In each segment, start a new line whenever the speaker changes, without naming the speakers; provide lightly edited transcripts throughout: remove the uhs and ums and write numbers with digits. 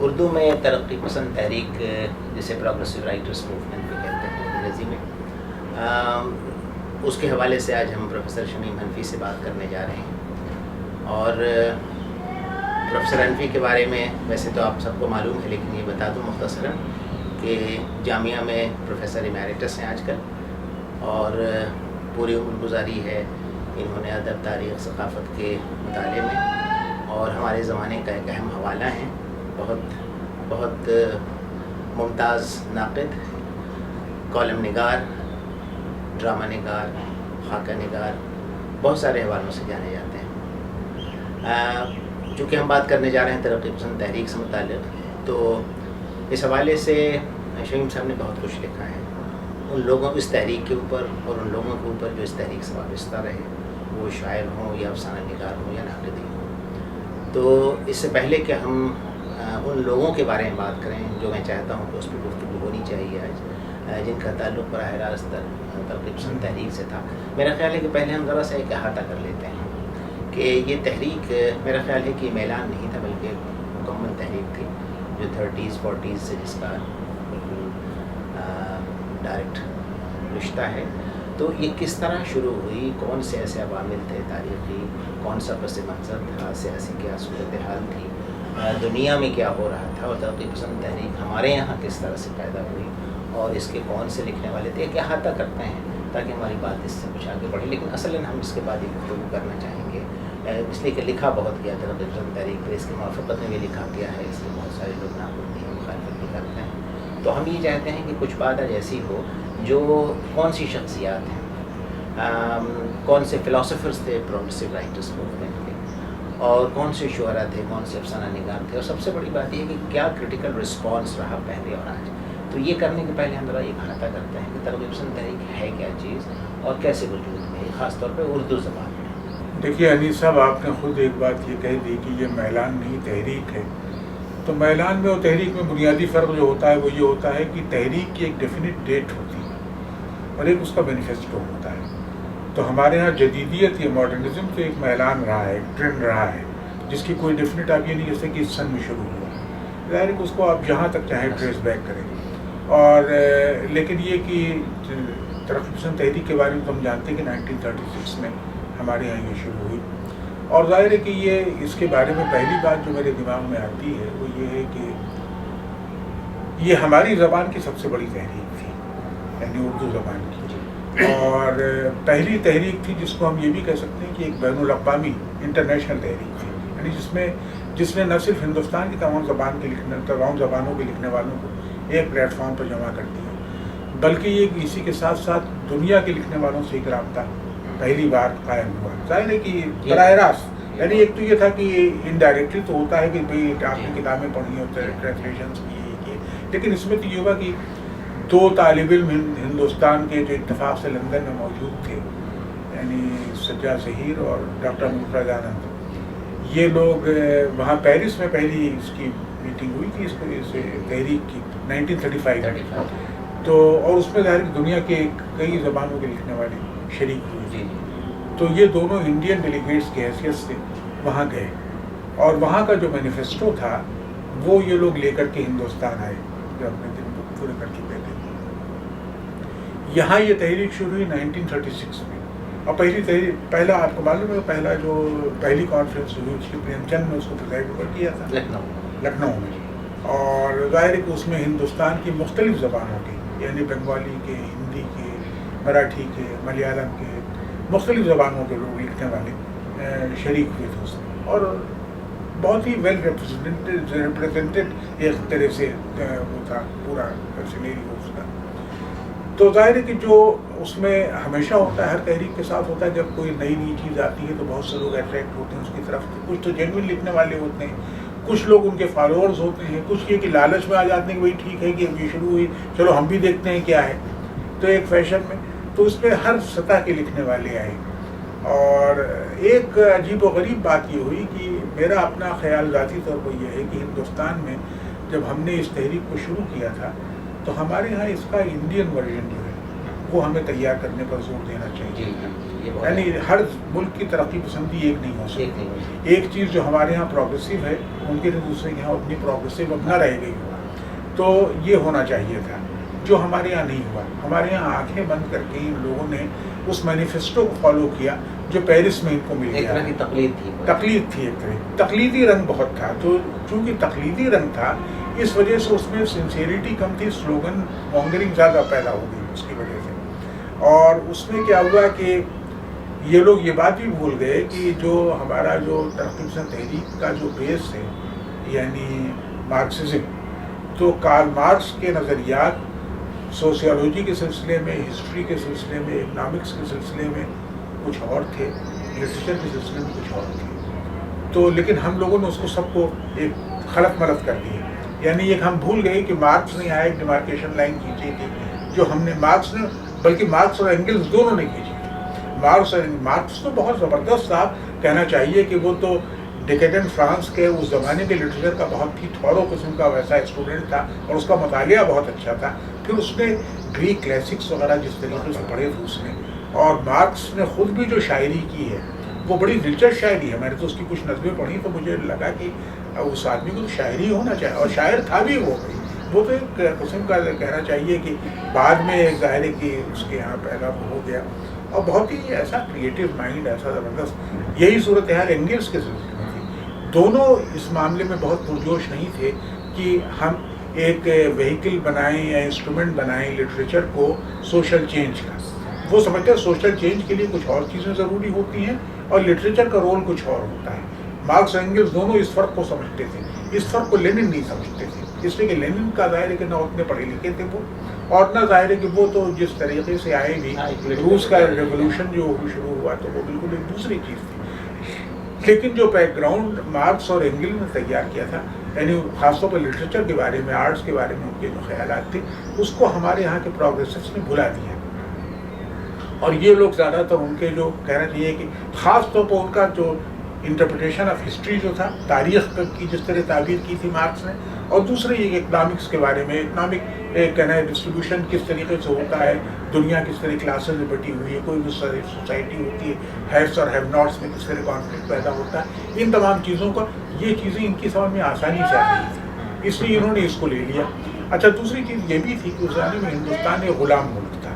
اردو میں ترقی پسند تحریک جسے پروگریسو رائٹرس موومنٹ بھی کہتے ہیں انگریزی میں، اس کے حوالے سے آج ہم پروفیسر شمیم حنفی سے بات کرنے جا رہے ہیں. اور پروفیسر حنفی کے بارے میں ویسے تو آپ سب کو معلوم ہے، لیکن یہ بتا دوں مختصراً کہ جامعہ میں پروفیسر ایمیریٹس ہیں آج کل، اور پوری عمر گزاری ہے انہوں نے ادب، تاریخ، ثقافت کے مطالعے میں، اور ہمارے زمانے کا ایک اہم حوالہ ہیں. بہت ممتاز ناقد، کالم نگار، ڈرامہ نگار، خاکہ نگار، بہت سارے حوالوں سے جانے جاتے ہیں. چونکہ ہم بات کرنے جا رہے ہیں ترقی پسند تحریک سے متعلق، تو اس حوالے سے شمیم صاحب نے بہت کچھ لکھا ہے ان لوگوں اس تحریک کے اوپر اور ان لوگوں کے اوپر جو اس تحریک سے وابستہ رہے، وہ شاعر ہوں یا افسانہ نگار ہوں یا ناقد ہوں. تو اس سے پہلے کہ ہم ان لوگوں کے بارے میں بات کریں جو میں چاہتا ہوں کہ اس پہ گفتگو ہونی چاہیے آج، جن کا تعلق براہ راست ترقی پسند تحریک سے تھا، میرا خیال ہے کہ پہلے ہم ذرا سا ایک احاطہ کر لیتے ہیں کہ یہ تحریک، میرا خیال ہے کہ میلان نہیں تھا بلکہ مکمل تحریک تھی جو 30s 40s سے جس کا بالکل ڈائریکٹ رشتہ ہے. تو یہ کس طرح شروع ہوئی، کون سے ایسے عوامل تھے تاریخی، کون سا پس منظر تھا، سیاسی کیا صورتحال تھی، دنیا میں کیا ہو رہا تھا، اور ترقی پسند تحریک ہمارے یہاں کس طرح سے پیدا ہوئی، اور اس کے کون سے لکھنے والے تھے. ایک احاطہ کرتے ہیں تاکہ ہماری بات اس سے کچھ آگے بڑھے، لیکن اصلاً ہم اس کے بعد یہ گفتگو کرنا چاہیں گے اس لیے کہ لکھا بہت گیا ترقی پسند تحریک پر، اس کی موافقت میں بھی لکھا گیا ہے، اس لیے بہت سارے لوگ ناقد بھی ہیں، مخالفت بھی کرتے ہیں. تو ہم یہ چاہتے ہیں کہ کچھ بات آج ایسی ہو جو کون سی شخصیات ہیں، کون سے فلاسفرز تھے پروگریسو رائٹرس موومنٹ کے، اور کون سے شعراء تھے، کون سے افسانہ نگار تھے، اور سب سے بڑی بات یہ ہے کہ کیا کرٹیکل رسپانس رہا پہلے اور آج. تو یہ کرنے کے پہلے ہم ذرا یہ احاطہ کرتے ہیں کہ ترقی پسند تحریک ہے کیا چیز اور کیسے وجود میں ہے، خاص طور پہ اردو زبان میں.
دیکھیے انیس صاحب، آپ نے خود ایک بات یہ کہہ دی کہ یہ میلان نہیں تحریک ہے. تو میلان میں اور تحریک میں بنیادی فرق جو ہوتا ہے وہ یہ ہوتا ہے کہ تحریک کی ایک ڈیفینٹ ڈیٹ ہوتی ہے اور ایک اس کا مینیفیسٹو ہوتا ہے. تو ہمارے ہاں جدیدیت یا ماڈرنزم تو ایک میلان رہا ہے، ایک ٹرینڈ رہا ہے جس کی کوئی ڈیفینٹ آپ یہ نہیں کہہ سکتے کہ اس سن میں شروع ہوا. ظاہر ہے کہ اس کو آپ جہاں تک چاہیں ٹریس بیک کریں. اور لیکن یہ کہ ترقی پسند تحریک کے بارے میں تو ہم جانتے ہیں کہ 1936 میں ہمارے یہاں یہ شروع ہوئی. اور ظاہر ہے کہ یہ اس کے بارے میں پہلی بات جو میرے دماغ میں آتی ہے وہ یہ ہے کہ یہ ہماری زبان کی سب سے بڑی تحریک تھی، یعنی اردو زبان کی. اور پہلی تحریک تھی جس کو ہم یہ بھی کہہ سکتے ہیں کہ ایک بین الاقوامی انٹرنیشنل تحریک تھی، یعنی جس نے نہ صرف ہندوستان کی تمام زبانوں کے لکھنے والوں کو ایک پلیٹ فارم پر جمع کر دیا، بلکہ یہ اسی کے ساتھ ساتھ دنیا کے لکھنے والوں سے ایک رابطہ پہلی بار قائم ہوا. ظاہر ہے کہ براہ راست، یعنی ایک تو یہ تھا کہ انڈائریکٹلی تو ہوتا ہے کہ بھائی آپ نے کتابیں پڑھی ہوتے ہیں، ٹرانسلیشنس کیے، لیکن اس میں تو یہ ہوا کہ دو طالب علم ہندوستان کے جو اتفاق سے لندن میں موجود تھے، یعنی سجاد ظہیر اور ڈاکٹر ملفرد آنند، یہ لوگ وہاں پیرس میں پہلی اس کی میٹنگ ہوئی تھی اس تحریک کی 1935. تو اور اس میں ظاہر دنیا کے کئی زبانوں کے لکھنے والے شریک ہوئے تھے. تو یہ دونوں انڈین ڈیلیگیٹس کی حیثیت سے وہاں گئے، اور وہاں کا جو مینیفیسٹو تھا وہ یہ لوگ لے کر کے ہندوستان آئے جو اپنے دن پورے کر چکے تھے. یہاں یہ تحریک شروع ہوئی 1936 میں. اور پہلا آپ کو معلوم ہے پہلی کانفرنس ہوئی اس کی پریم چند نے اس کو پریزائڈ اوور کیا تھا لکھنؤ میں. اور ظاہر ہے کہ اس میں ہندوستان کی مختلف زبانوں کے، یعنی بنگالی کے، ہندی کے، مراٹھی کے، ملیالم کے، مختلف زبانوں کے لوگ لکھنے والے شریک ہوئے تھے اس میں. اور بہت ہی ویل ریپرزینٹیڈ ایک طرح سے وہ تھا پورا سینیریو اس کا. تو ظاہر ہے کہ جو اس میں ہمیشہ ہوتا ہے، ہر تحریک کے ساتھ ہوتا ہے، جب کوئی نئی چیز آتی ہے تو بہت سے لوگ اٹریکٹ ہوتے ہیں اس کی طرف. کچھ تو جینوئن لکھنے والے ہوتے ہیں، کچھ لوگ ان کے فالوورز ہوتے ہیں، کچھ یہ کہ لالچ میں آ جاتے ہیں کہ بھائی ٹھیک ہے کہ اب یہ شروع ہوئی، چلو ہم بھی دیکھتے ہیں کیا ہے. تو ایک فیشن میں تو اس پہ ہر سطح کے لکھنے والے آئے. اور ایک عجیب و غریب بات یہ ہوئی کہ میرا اپنا خیال ذاتی طور پر یہ ہے کہ ہندوستان میں جب ہم نے اس تحریک کو شروع کیا تھا تو ہمارے ہاں اس کا انڈین ورژن جو ہے وہ ہمیں تیار کرنے پر زور دینا چاہیے.
یعنی
ہر ملک کی ترقی پسندی ایک نہیں ہو سکتی. ایک چیز جو ہمارے یہاں پروگریسو ہے ممکن ہے دوسرے کے یہاں اتنی پروگریسو اب نہ رہ گئی ہو. تو یہ ہونا چاہیے تھا جو ہمارے یہاں نہیں ہوا. ہمارے یہاں آنکھیں بند کر کے ان لوگوں نے اس مینیفیسٹو کو فالو کیا جو پیرس میں ان کو مل گیا. تقلید تھی ایک طرح, تقلیدی رنگ بہت تھا. تو چونکہ تقلیدی رنگ تھا اس وجہ سے اس میں سنسیریٹی کم تھی, سلوگن مانگرنگ زیادہ پیدا ہو گئی اس کی وجہ سے. اور اس میں کیا ہوا کہ یہ لوگ یہ بات بھی بھول گئے کہ جو ہمارا جو ترقی پسند تحریک کا جو بیس ہے یعنی مارکسزم, تو کارل مارکس کے نظریات سوسیولوجی کے سلسلے میں, ہسٹری کے سلسلے میں, اکنامکس کے سلسلے میں کچھ اور تھے, لٹریچر کے سلسلے میں کچھ اور تھے. تو لیکن ہم لوگوں نے اس کو سب کو ایک خلط ملط کر دیا. یعنی ایک ہم بھول گئے کہ مارکس نے ایک ڈیمارکیشن لائن کھینچی تھی جو ہم نے مارکس نے, بلکہ مارکس اور اینگلز دونوں نے کھینچی تھی. مارکس تو بہت زبردست تھا, کہنا چاہیے کہ وہ تو ڈیکیڈنٹ فرانس کے اس زمانے کے لٹریچر کا بہت ہی تھورو قسم کا ویسا اسٹوڈنٹ تھا اور اس کا مطالعہ بہت اچھا تھا. پھر اس نے گریک کلاسکس وغیرہ جس طریقے سے پڑھے تھے اس نے, اور مارکس نے خود بھی جو شاعری کی ہے وہ بڑی دلچسپ شاعری ہے. میں نے تو اس کی کچھ نظمیں پڑھی تو مجھے لگا کہ اس آدمی کو تو شاعری ہونا چاہیے, اور شاعر تھا بھی وہ تو ایک قسم کا کہنا چاہیے کہ بعد میں ظاہر ہے کہ اس کے یہاں پیدا ہو گیا, اور بہت ہی ایسا کریٹیو مائنڈ, ایسا زبردست. یہی صورتحال اینگلس کے سلسلے میں تھی. دونوں اس معاملے میں بہت پرجوش نہیں تھے کہ ہم ایک وہیکل بنائیں یا انسٹرومنٹ بنائیں لٹریچر کو سوشل چینج کا. وہ سمجھتے ہیں سوشل چینج کے لیے کچھ اور چیزیں ضروری ہوتی ہیں اور لٹریچر کا رول کچھ اور ہوتا ہے. مارکس اور اینگلس دونوں اس فرق کو سمجھتے تھے. اس فرق کو لینن نہیں سمجھتے تھے, اس لیے کہ لینن کا ظاہر ہے کہ نہ اتنے پڑھے لکھے تھے وہ, اور نہ ظاہر ہے کہ وہ تو جس طریقے سے آئے بھی, روس کا ریولوشن جو شروع ہوا تو وہ بالکل ایک دوسری چیز تھی. لیکن جو بیک گراؤنڈ مارکس اور اینگلس نے تیار کیا تھا, یعنی خاص طور پر لٹریچر کے بارے میں, آرٹس کے بارے میں ان کے جو خیالات تھے, اس کو ہمارے یہاں کے پروگریسرس نے بھلا دیا. اور یہ لوگ زیادہ تر ان کے جو کہنا چاہیے کہ خاص طور پر ان کا جو انٹرپریٹیشن آف ہسٹری جو تھا, تاریخ کی جس طرح تعبیر کی تھی مارکس نے, اور دوسرے یہ اکنامکس کے بارے میں, اکنامک کہنا ہے ڈسٹریبیوشن کس طریقے سے ہوتا ہے, دنیا کس طرح کلاسز میں بٹی ہوئی ہے, کوئی بھی سوسائٹی ہوتی ہے, ہیوز اور ہیو ناٹس میں کس طرح کانفلکٹ پیدا ہوتا ہے, ان تمام چیزوں کا یہ چیزیں ان کی سمجھ میں آسانی سے آ رہی تھی, اس لیے انہوں نے اس کو لے لیا. اچھا دوسری چیز یہ بھی تھی کہ اس زمانے میں ہندوستان ایک غلام ملک تھا,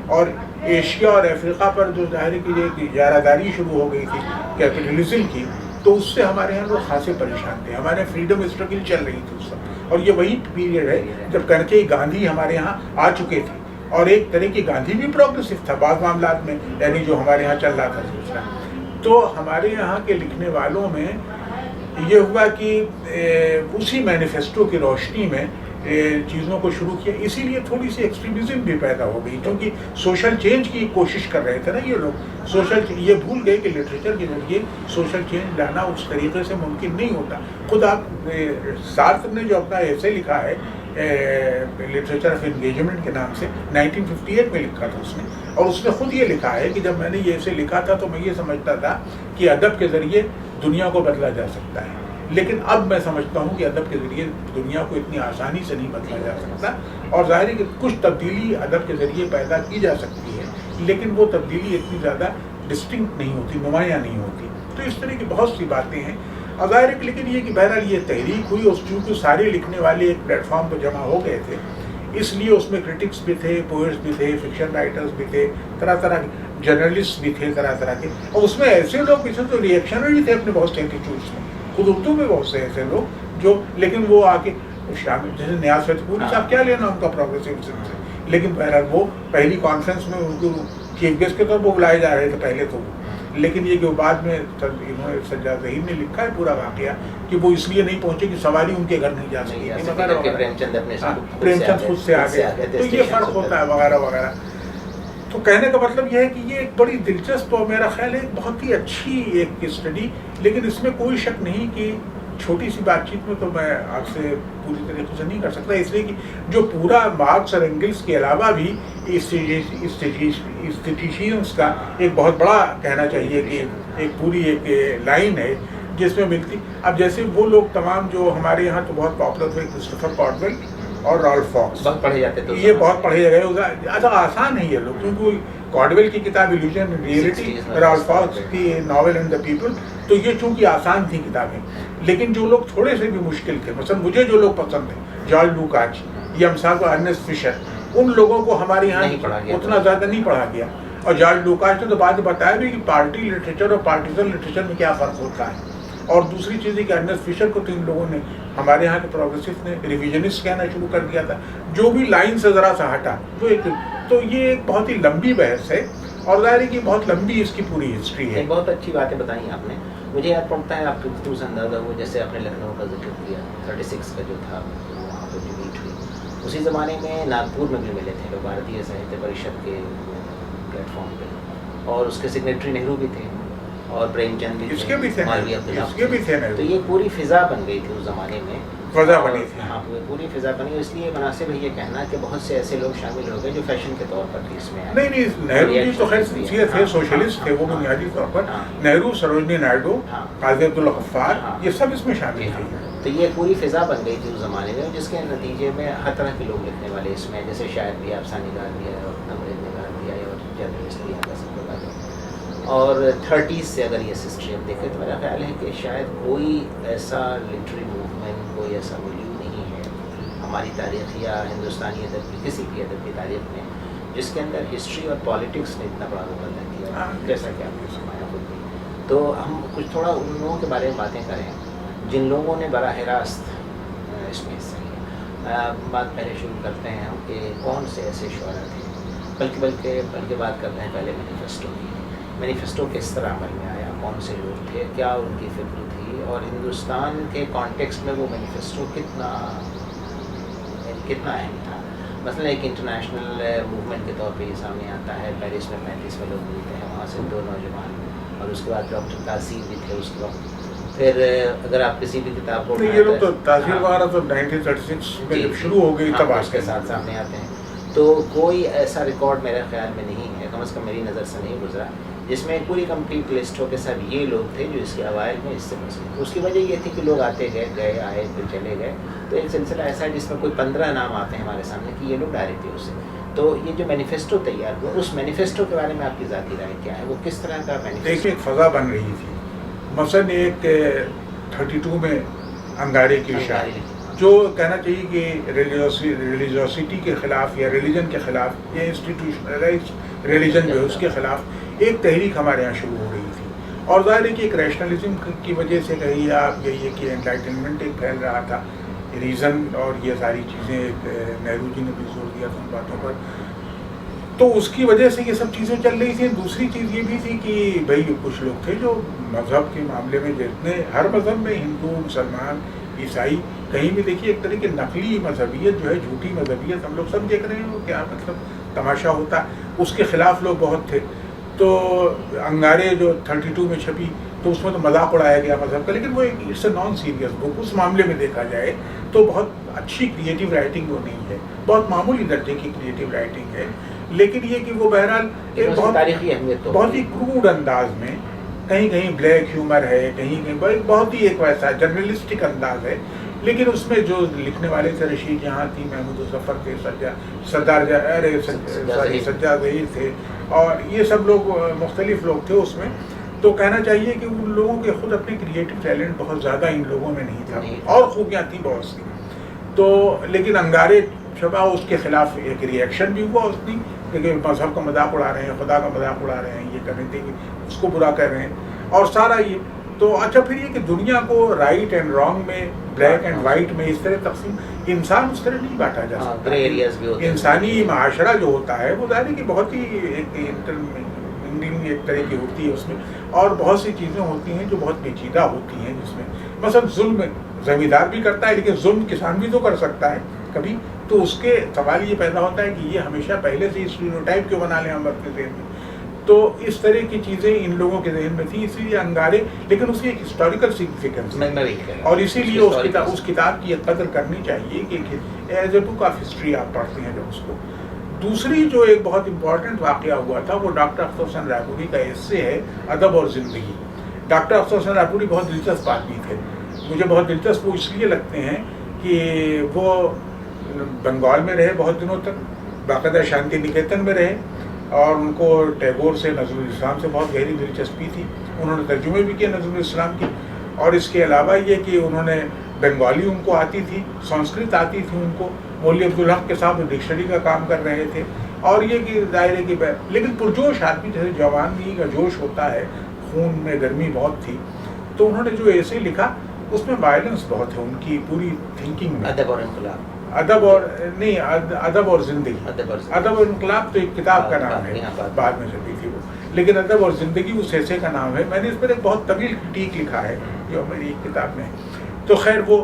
اور ایشیا اور افریقہ پر جو ظاہر کی یہ اجارہ شروع ہو گئی تھی کیپٹلزم کی, تو اس سے ہمارے یہاں لوگ خاصے پریشان تھے. ہمارے فریڈم اسٹرگل چل رہی تھی اس وقت, اور یہ وہی پیریڈ ہے جب کنکے گاندھی ہمارے یہاں آ چکے تھے, اور ایک طرح کی گاندھی بھی پروگریسو تھا بعض معاملات میں, یعنی جو ہمارے یہاں چل رہا تھا سلسلہ. تو ہمارے یہاں کے لکھنے والوں میں یہ ہوا کہ اسی مینیفیسٹو کی روشنی میں چیزوں کو شروع کیا. اسی لیے تھوڑی سی ایکسٹریمزم بھی پیدا ہو گئی, کیونکہ سوشل چینج کی کوشش کر رہے تھے نا یہ لوگ. یہ بھول گئے کہ لٹریچر کے ذریعے سوشل چینج لانا اس طریقے سے ممکن نہیں ہوتا. خود آپ سارتر نے جو اپنا ایسے لکھا ہے لٹریچر آف انگیجمنٹ کے نام سے 1958 میں لکھا تھا اس نے, اور اس نے خود یہ لکھا ہے کہ جب میں نے یہ ایسے لکھا تھا تو میں یہ سمجھتا تھا کہ ادب کے ذریعے دنیا کو بدلا جا سکتا ہے, لیکن اب میں سمجھتا ہوں کہ ادب کے ذریعے دنیا کو اتنی آسانی سے نہیں بدلا جا سکتا, اور ظاہر ہے کہ کچھ تبدیلی ادب کے ذریعے پیدا کی جا سکتی ہے, لیکن وہ تبدیلی اتنی زیادہ ڈسٹنکٹ نہیں ہوتی, نمایاں نہیں ہوتی. تو اس طرح کی بہت سی باتیں ہیں. اور ظاہر ہے لیکن یہ کہ بہرحال یہ تحریک ہوئی, اور چونکہ سارے لکھنے والے ایک پلیٹ فارم پر جمع ہو گئے تھے, اس لیے اس میں کرٹکس بھی تھے, پوئٹس بھی تھے, فکشن رائٹرز بھی تھے, طرح طرح کے جرنلسٹ بھی تھے طرح طرح کے, اور اس میں ایسے لوگ بھی تھے تو ریئیکشنری تھے اپنے بہت سے ایٹیٹیوڈس میں. خود اردو میں بہت سے ایسے لوگ جو, لیکن وہ آ کے شامل, جیسے نیاز فتح پوری صاحب, کیا لینا ان کا پروگریسو سے, لیکن بہرحال وہ پہلی کانفرنس میں ان کو چیف گیسٹ کے طور پر بلائے جا رہے تھے پہلے تو, لیکن یہ کہ بعد میں انہوں نے سجاد ظہیر نے لکھا ہے پورا واقعہ کہ وہ اس لیے نہیں پہنچے کہ سواری ان کے گھر نہیں جا سکی, پریم چند خود سے آ گئے, تو یہ فرق ہوتا ہے وغیرہ وغیرہ. تو کہنے کا مطلب یہ ہے کہ یہ ایک بڑی دلچسپ اور میرا خیال ہے بہت ہی اچھی ایک اسٹڈی, لیکن اس میں کوئی شک نہیں کہ چھوٹی سی بات چیت میں تو میں آپ سے پوری طریقے سے نہیں کر سکتا, اس لیے کہ جو پورا مارکس اور اینگلس کے علاوہ بھی اسٹیٹیشینس کا ایک بہت بڑا کہنا چاہیے کہ ایک پوری ایک لائن ہے جس میں ملتی. اب جیسے وہ لوگ تمام جو ہمارے یہاں تو بہت پاپولر ہوئے, کرسٹوفر کارڈویل اور رالف فاکس.
بہت پڑھے جاتے تھے
یہ بہت پڑھے گئے. اچھا آسان ہے یہ لوگ, کیونکہ کارڈویل کی کتاب illusion and reality, Ralph Fox کی ناول اینڈ دا پیپل, تو یہ چونکہ آسان تھی کتابیں. لیکن جو لوگ تھوڑے سے بھی مشکل تھے, مثلا مجھے جو لوگ پسند ہیں, جارج لوکاچ یا مثال کو ارنسٹ فشر, ان لوگوں کو ہمارے یہاں اتنا زیادہ نہیں پڑھا گیا. اور جارج لوکاچ نے تو بعد میں بتایا بھی کہ پارٹی لٹریچر اور پارٹیزن لٹریچر میں کیا فرق ہوتا ہے. اور دوسری چیز ہے کہ ارنسٹ فشر کو تو ان لوگوں نے, ہمارے یہاں کے پروگریسو نے ریویژنسٹ کہنا شروع کر دیا تھا, جو بھی لائن سے ذرا سا ہٹا تو ایک, تو یہ ایک بہت ہی لمبی بحث ہے, اور ظاہر ہے کہ بہت لمبی اس کی پوری ہسٹری ہے.
بہت اچھی باتیں بتائیں آپ نے. مجھے یاد پڑتا ہے آپ کے سے اندازہ ہو, جیسے آپ نے لکھنؤ کا ذکر کیا, 36 کا جو تھا وہاں پہ جو میٹ ہوئی, اسی زمانے میں ناگپور میں بھی ملے تھے لوگ, بھارتیہ ساہتیہ پریشد کے پلیٹ فارم پہ, اور اس کے سیکریٹری نہرو بھی تھے, اور پریم چند بھی تھے. تو یہ پوری فضا بن گئی تھی اس زمانے میں,
فضا بنی تھی.
ہاں پوری فضا بنی. اس لیے مناسب ہے یہ کہنا کہ بہت سے ایسے لوگ شامل ہو گئے جو فیشن کے طور پر بھی اس میں
آئے. نہیں, نہرو جی تو خیر تھے, سوشلسٹ تھے وہ بنیادی طور پر. نہرو, سروجنی نائیڈو, قاضی عبدالغفار, یہ سب اس میں شامل تھے.
تو یہ پوری فضا بن گئی تھی اس زمانے میں, جس کے نتیجے میں ہر طرح کے لوگ لکھنے والے اس میں, جیسے شاعر بھی, افسانہ نگار بھی ہے, اور نمرد نگار بھی ہے, اور جرنلسٹ بھی ہے, سب لوگ آتے. اور 30s سے اگر یہ ہسٹری ہم دیکھیں تو میرا خیال ہے کہ شاید کوئی ایسا لٹری موومنٹ, کوئی ایسا ملیو نہیں ہے ہماری تاریخ یا ہندوستانی ادب کی کسی بھی ادب کی تاریخ میں جس کے اندر ہسٹری اور پالیٹکس نے اتنا بڑا رول ادا کیا, جیسا کہ آپ نے سمایا خود بھی. تو ہم کچھ تھوڑا ان لوگوں کے بارے میں باتیں کریں جن لوگوں نے براہ راست اس میں حصہ لیا. بات پہلے شروع کرتے ہیں ہم کہ کون سے ایسے شعراء تھے, بلکہ بات کرتے ہیں پہلے مینیفیسٹو کی. مینیفیسٹو کس طرح عمل میں آیا, کون سے لوگ تھے, کیا ان کی فکر تھی, اور ہندوستان کے کانٹیکسٹ میں وہ مینیفیسٹو کتنا اہم تھا. مثلا ایک انٹرنیشنل موومنٹ کے طور پہ یہ سامنے آتا ہے. پیرس میں 35 لوگ ملتے ہیں, وہاں سے 2 نوجوان, اور اس کے بعد ڈاکٹر تاثیر بھی تھے اس وقت. پھر اگر آپ کسی بھی کتاب کو
یہ لوگ تو تاثیر وغیرہ تو 1936 میں جب شروع ہو گئی تب
اس کے ساتھ سامنے آتے ہیں. تو کوئی ایسا ریکارڈ میرے خیال میں نہیں ہے, کم از کم میری نظر سے نہیں گزرا, جس میں پوری کمپلیٹ لسٹ ہو کہ سب یہ لوگ تھے جو اس کے اوائل میں اس سے مسئلہ. اس کی وجہ یہ تھی کہ لوگ آتے گئے آئے پھر چلے گئے. تو ایک سلسلہ ایسا ہے جس میں کوئی 15 نام آتے ہیں ہمارے سامنے کہ یہ لوگ ڈائریکٹ تھے اس سے. تو یہ جو مینیفیسٹو تیار ہوا, اس مینیفیسٹو کے بارے میں آپ کی ذاتی رائے کیا ہے, وہ کس طرح کا مینیفیسٹو؟
ایک فضا بن رہی تھی. مثلاً ایک 32 میں انگارے کی شاعری, جو کہنا چاہیے کہ ریلیجوسٹی کے خلاف یا ریلیجن کے خلاف, یا انسٹیٹیوشنلائزڈ ریلیجن جو ہے اس کے خلاف ایک تحریک ہمارے یہاں شروع ہو رہی تھی. اور ظاہر ہے کہ ایک ریشنلزم کی وجہ سے کہیے آپ, یہی ہے کہ انلائٹنمنٹ ایک پھیل رہا تھا, ریزن اور یہ ساری چیزیں, نہرو جی نے بھی زور دیا تھا ان باتوں پر, تو اس کی وجہ سے یہ سب چیزیں چل رہی تھیں. دوسری چیز یہ بھی تھی کہ بھائی کچھ لوگ تھے جو مذہب کے معاملے میں, جتنے ہر مذہب میں ہندو, مسلمان, عیسائی, کہیں بھی دیکھیے ایک طرح کی نقلی مذہبیت جو ہے, جھوٹی مذہبیت ہم لوگ سب دیکھ رہے ہیں, کیا مطلب تماشا ہوتا, اس کے خلاف لوگ بہت تھے. تو انگارے جو 32 میں چھپی, تو اس میں تو مذاق اڑایا گیا مذہب کا, لیکن وہ ایک اٹس اے نان سیریس بک. اس معاملے میں دیکھا جائے تو بہت اچھی کریٹیو رائٹنگ وہ نہیں ہے, بہت معمولی درجے کی کریٹیو رائٹنگ ہے. لیکن یہ کہ وہ بہرحال ایک بہت ہی کروڈ انداز میں, کہیں کہیں بلیک ہیومر ہے, کہیں بہت ہی ایک ویسا جرنلسٹک انداز ہے. لیکن اس میں جو لکھنے والے تھے, رشید جہاں تھی, محمود ظفر تھے, سجاد ظہیر تھے, اور یہ سب لوگ مختلف لوگ تھے اس میں. تو کہنا چاہیے کہ ان لوگوں کے خود اپنے کریٹو ٹیلنٹ بہت زیادہ ان لوگوں میں نہیں تھا, اور خوبیاں تھیں بہت سی. تو لیکن انگارے چھپا, اس کے خلاف ایک ری ایکشن بھی ہوا اس کی, کیونکہ مذہب کا مذاق اڑا رہے ہیں, خدا کا مذاق اڑا رہے ہیں, یہ کر رہے تھے کہ اس کو برا کر رہے ہیں, اور سارا یہ. تو اچھا پھر یہ کہ دنیا کو رائٹ اینڈ رانگ میں, بلیک اینڈ وائٹ میں اس طرح تقسیم, انسان اس طرح نہیں بانٹا جا سکتا. انسانی معاشرہ جو ہوتا ہے وہ ظاہر ہے کہ بہت ہی ایک طرح کی ہوتی ہے اس میں, اور بہت سی چیزیں ہوتی ہیں جو بہت پیچیدہ ہوتی ہیں, جس میں مثلا ظلم زمیندار بھی کرتا ہے, لیکن ظلم کسان بھی تو کر سکتا ہے کبھی. تو اس کے سوال یہ پیدا ہوتا ہے کہ یہ ہمیشہ پہلے سے اسٹیریوٹائپ کیوں بنا لیں ہم اپنے ذہن میں. تو اس طرح کی چیزیں ان لوگوں کے ذہن میں تھیں, اسی لیے انگارے, لیکن اس کی ایک ہسٹوریکل سگنیفیکینس, اور اسی لیے اس کتاب کی قدر کرنی چاہیے کہ as a book of history آپ پڑھتے ہیں جب اس کو. دوسری جو ایک بہت امپورٹنٹ واقعہ ہوا تھا وہ ڈاکٹر اختر حسین رائے پوری کا ایسے ہے, ادب اور زندگی. ڈاکٹر اختر حسین رائے پوری بہت دلچسپ آدمی تھے. مجھے بہت دلچسپ وہ اس لیے لگتے ہیں کہ وہ بنگال میں رہے بہت دنوں تک، باقاعدہ شانتی نکیتن میں رہے، اور ان کو ٹیگور سے، نظم الاسلام سے بہت گہری دلچسپی تھی. انہوں نے ترجمے بھی کیے نظم الاسلام کی. اور اس کے علاوہ یہ کہ انہوں نے بنگالی ان کو آتی تھی، سنسکرت آتی تھی ان کو. مولوی عبدالحق کے ساتھ ڈکشنری کا کام کر رہے تھے. اور یہ کہ ظاہر ہے کہ لیکن پرجوش آدمی، جیسے جوانی کا جوش ہوتا ہے، خون میں گرمی بہت تھی. تو انہوں نے جو ایسے لکھا اس میں وائلنس بہت ہے ان کی پوری تھنکنگ میں.
ادب اور انقلاب،
ادب اور نہیں، ادب اور زندگی. ادب اور انقلاب تو ایک کتاب کا نام ہے، بعد میں چھپی تھی وہ. لیکن ادب اور زندگی اس ایسے کا نام ہے. میں نے اس پر ایک بہت طویل ٹیک لکھا ہے جو میری ایک کتاب میں. تو خیر وہ،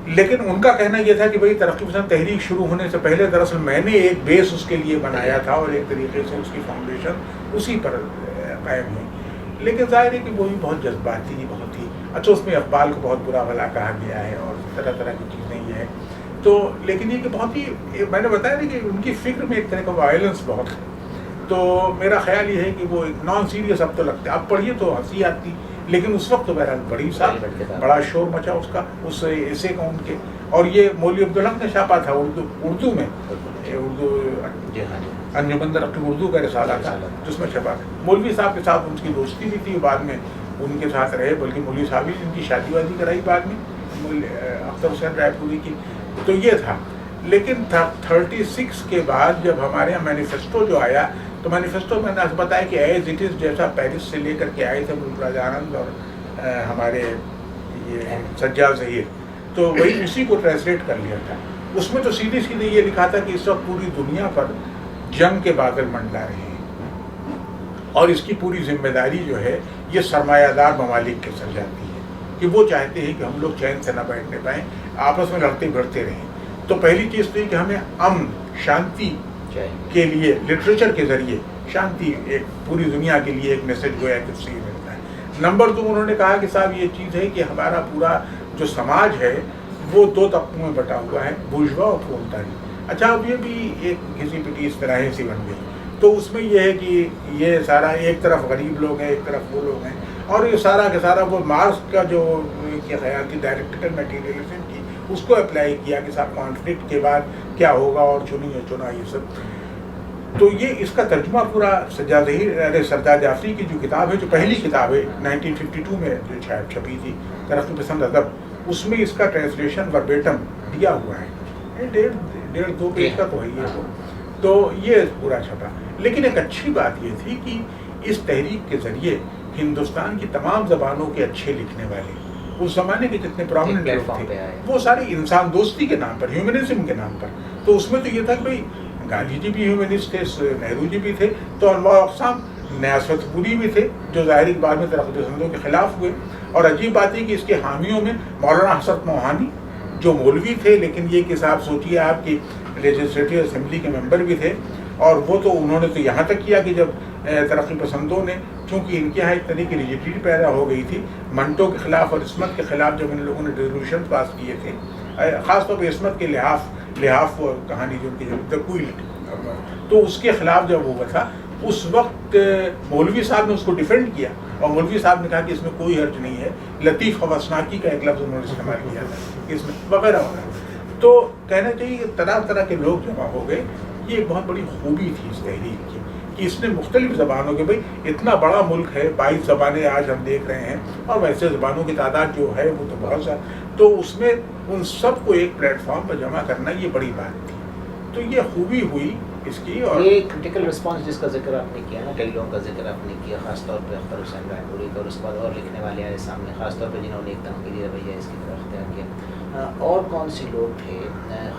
لیکن ان کا کہنا یہ تھا کہ بھائی ترقی پسند تحریک شروع ہونے سے پہلے دراصل میں نے ایک بیس اس کے لیے بنایا تھا اور ایک طریقے سے اس کی فاؤنڈیشن اسی پر قائم ہوئی. لیکن ظاہر ہے کہ وہ بھی بہت جذباتی بہت ہی اچھا، اس میں اقبال کو بہت برا بھلا کہا گیا ہے اور طرح طرح کی چیزیں یہ ہیں. تو لیکن یہ کہ بہت ہی، میں نے بتایا نا کہ ان کی فکر میں ایک طرح کا وائلنس بہت ہے. تو میرا خیال یہ ہے کہ وہ ایک نان سیریس اب تو لگتا ہے، اب پڑھیے تو ہنسی آتی، لیکن اس وقت تو بہرحال بڑا شور مچا اس کا، اس ایسے کا ان کے. اور یہ مولوی عبدالحق نے چھاپا تھا اردو میں، اردو انجمن ترقی اردو کا رسالہ تھا جس میں چھپا. مولوی صاحب کے ساتھ ان کی دوستی بھی تھی، بعد میں ان کے ساتھ رہے، بلکہ مولوی صاحب ہی ان کی شادی وادی کرائی بعد میں اختر حسین رائے پوری کی. تو یہ تھا. لیکن 36 کے بعد جب ہمارے یہاں مینیفیسٹو جو آیا، تو مینیفیسٹو میں نے بتایا کہ ایز اٹ از جیسا پیرس سے لے کر کے آئے تھے ملک راج آنند اور ہمارے یہ سجاد ظہیر، تو وہی اسی کو ٹرانسلیٹ کر لیا تھا. اس میں تو سیدھی سیدھی یہ لکھا تھا کہ اس وقت پوری دنیا پر جنگ کے بادل منڈلا رہے ہیں اور اس کی پوری ذمہ داری جو ہے یہ سرمایہ دار ممالک کے سر جاتی ہے کہ وہ چاہتے ہیں کہ ہم لوگ چین سے نہ بیٹھنے پائیں، آپس میں لڑتے بھڑتے رہیں. تو پہلی چیز تو یہ کہ ہمیں امن شانتی کے لیے لٹریچر کے ذریعے شانتی ایک پوری دنیا کے لیے ایک میسج گویا کہ سے ملتا ہے. نمبر 2 انہوں نے کہا کہ صاحب یہ چیز ہے کہ ہمارا پورا جو سماج ہے وہ 2 طبقوں میں بٹا ہوا ہے، بورژوا اور پرولتاری. اچھا اب یہ بھی ایک کسی پہ اس طرح سی بن گئی. تو اس میں یہ ہے کہ یہ سارا ایک طرف غریب لوگ ہیں، ایک طرف وہ لوگ ہیں، اور یہ سارا کا سارا وہ مارکس کا جو خیال تھی ڈائریکٹیکل میٹیریلزم کی، اس کو اپلائی کیا کہ صاحب کانفلکٹ کے بعد کیا ہوگا اور چنا یہ سب. تو یہ اس کا ترجمہ پورا سجاد جعفری کی جو کتاب ہے، جو پہلی کتاب ہے 1952 میں جو چھپی تھی ترقی پسند ادب، اس میں اس کا ٹرانسلیشن وربیٹم دیا ہوا ہے، 1.5-2 پیج کا تو ہے یہ وہ. تو یہ پورا چھپا. لیکن ایک اچھی بات یہ تھی کہ اس تحریک کے ذریعے ہندوستان کی تمام زبانوں کے اچھے لکھنے والے اس زمانے کے جتنے پرومیننٹ لوگ تھے وہ سارے انسان دوستی کے نام پر، ہیومنزم کے نام پر. تو اس میں تو یہ تھا کہ بھائی گاندھی جی بھی ہیومنسٹ تھے، نہرو جی بھی تھے، تو انواع اقسام، نیاست پوری بھی تھے جو ظاہری بعد میں ترقی پسندوں کے خلاف ہوئے. اور عجیب بات ہے کہ اس کے حامیوں میں مولانا حسرت موہانی جو مولوی تھے، لیکن یہ کہ صاحب سوچیے آپ کی لیجسلیٹو اسمبلی کے ممبر بھی تھے، اور وہ تو انہوں نے تو یہاں تک کیا کہ جب ترقی پسندوں نے، چونکہ ان کے یہاں ایک طرح کی ریجیڈیٹی پیدا ہو گئی تھی منٹو کے خلاف اور عصمت کے خلاف، جب ان لوگوں نے ریزولوشن پاس کیے تھے، خاص طور پہ عصمت کے لحاف کہانی جو ان کی تو اس کے خلاف جب ہوا تھا، اس وقت مولوی صاحب نے اس کو ڈیفینڈ کیا، اور مولوی صاحب نے کہا کہ اس میں کوئی حرج نہیں ہے. لطیف حوثناکی کا ایک لفظ انہوں نے استعمال کیا تھا اس میں وغیرہ وغیرہ. تو کہنا چاہیے کہ طرح طرح کے لوگ جمع ہو گئے. یہ ایک بہت بڑی خوبی تھی اس تحریک کی کہ اس نے مختلف زبانوں کے، بھائی اتنا بڑا ملک ہے، 22 زبانیں آج ہم دیکھ رہے ہیں، اور ویسے زبانوں کی تعداد جو ہے وہ تو بہت زیادہ، تو اس میں ان سب کو ایک پلیٹ فارم پر جمع کرنا یہ بڑی بات تھی. تو یہ خوبی ہوئی اس کی. اور
یہ کرٹیکل رسپانس جس کا ذکر آپ نے کیا نا، کئی لوگوں کا ذکر آپ نے کیا، خاص طور پہ اختر حسین رائے پوری کا، اور اس کے بعد اور لکھنے والے آئے سامنے، خاص طور پہ جنہوں نے ایک تنقیدی رویہ اس کی طرف اختیار کیا. اور کون سے لوگ تھے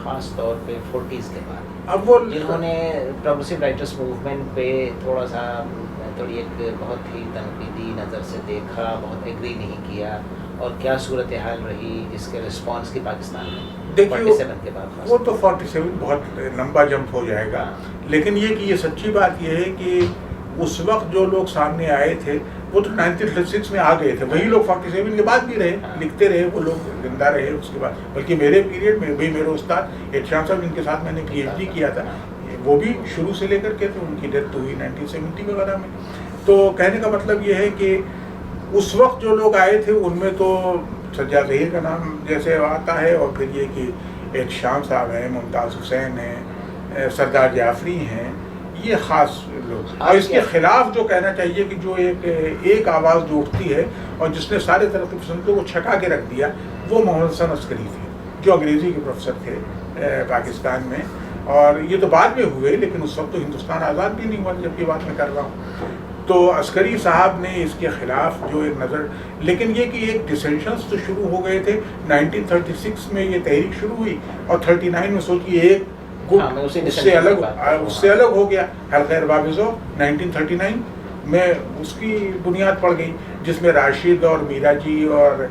خاص طور پہ 40s کے بعد
اب وہ
جنہوں نے پروگریسو رائٹرس موومنٹ پہ تھوڑی ایک بہت ہی تنقیدی نظر سے دیکھا، بہت ایگری نہیں کیا، اور کیا صورتحال رہی اس کے رسپانس کی پاکستان میں؟
دیکھیے
47 کے بعد
وہ تو 47 بہت لمبا جمپ ہو جائے گا، لیکن یہ کہ یہ سچی بات یہ ہے کہ اس وقت جو لوگ سامنے آئے تھے وہ تو 1936 میں آ گئے تھے، وہی لوگ 47 کے بعد بھی رہے، لکھتے رہے، وہ لوگ زندہ رہے اس کے بعد. بلکہ میرے پیریڈ میں بھی میرے استاد احتشام صاحب جن کے ساتھ میں نے پی ایچ ڈی کیا تھا، وہ بھی شروع سے لے کر کے، تو ان کی ڈیتھ ہوئی 1970 وغیرہ میں. تو کہنے کا مطلب یہ ہے کہ اس وقت جو لوگ آئے تھے ان میں تو سجاد ظہیر کا نام جیسے آتا ہے، اور پھر یہ کہ احتشام صاحب ہیں، ممتاز حسین ہیں، سردار جعفری ہیں، یہ خاص لوگ. اور اس کے خلاف جو کہنا چاہیے کہ جو ایک آواز جو اٹھتی ہے اور جس نے سارے ترقی پسندوں کو چھکا کے رکھ دیا، وہ محمد حسن عسکری تھے جو انگریزی کے پروفیسر تھے پاکستان میں. اور یہ تو بعد میں ہوئے، لیکن اس وقت تو ہندوستان آزاد بھی نہیں ہوا جب کی بات میں کر رہا ہوں. تو عسکری صاحب نے اس کے خلاف جو ایک نظر، لیکن یہ کہ ایک ڈسینشنس تو شروع ہو گئے تھے. 1936 میں یہ تحریک شروع ہوئی اور 39 میں سوچیے ایک گروپ اس سے الگ ہو گیا. حلقہ ارباب ذوق 1939 میں اس کی بنیاد پڑ گئی، جس میں راشد اور میرا جی اور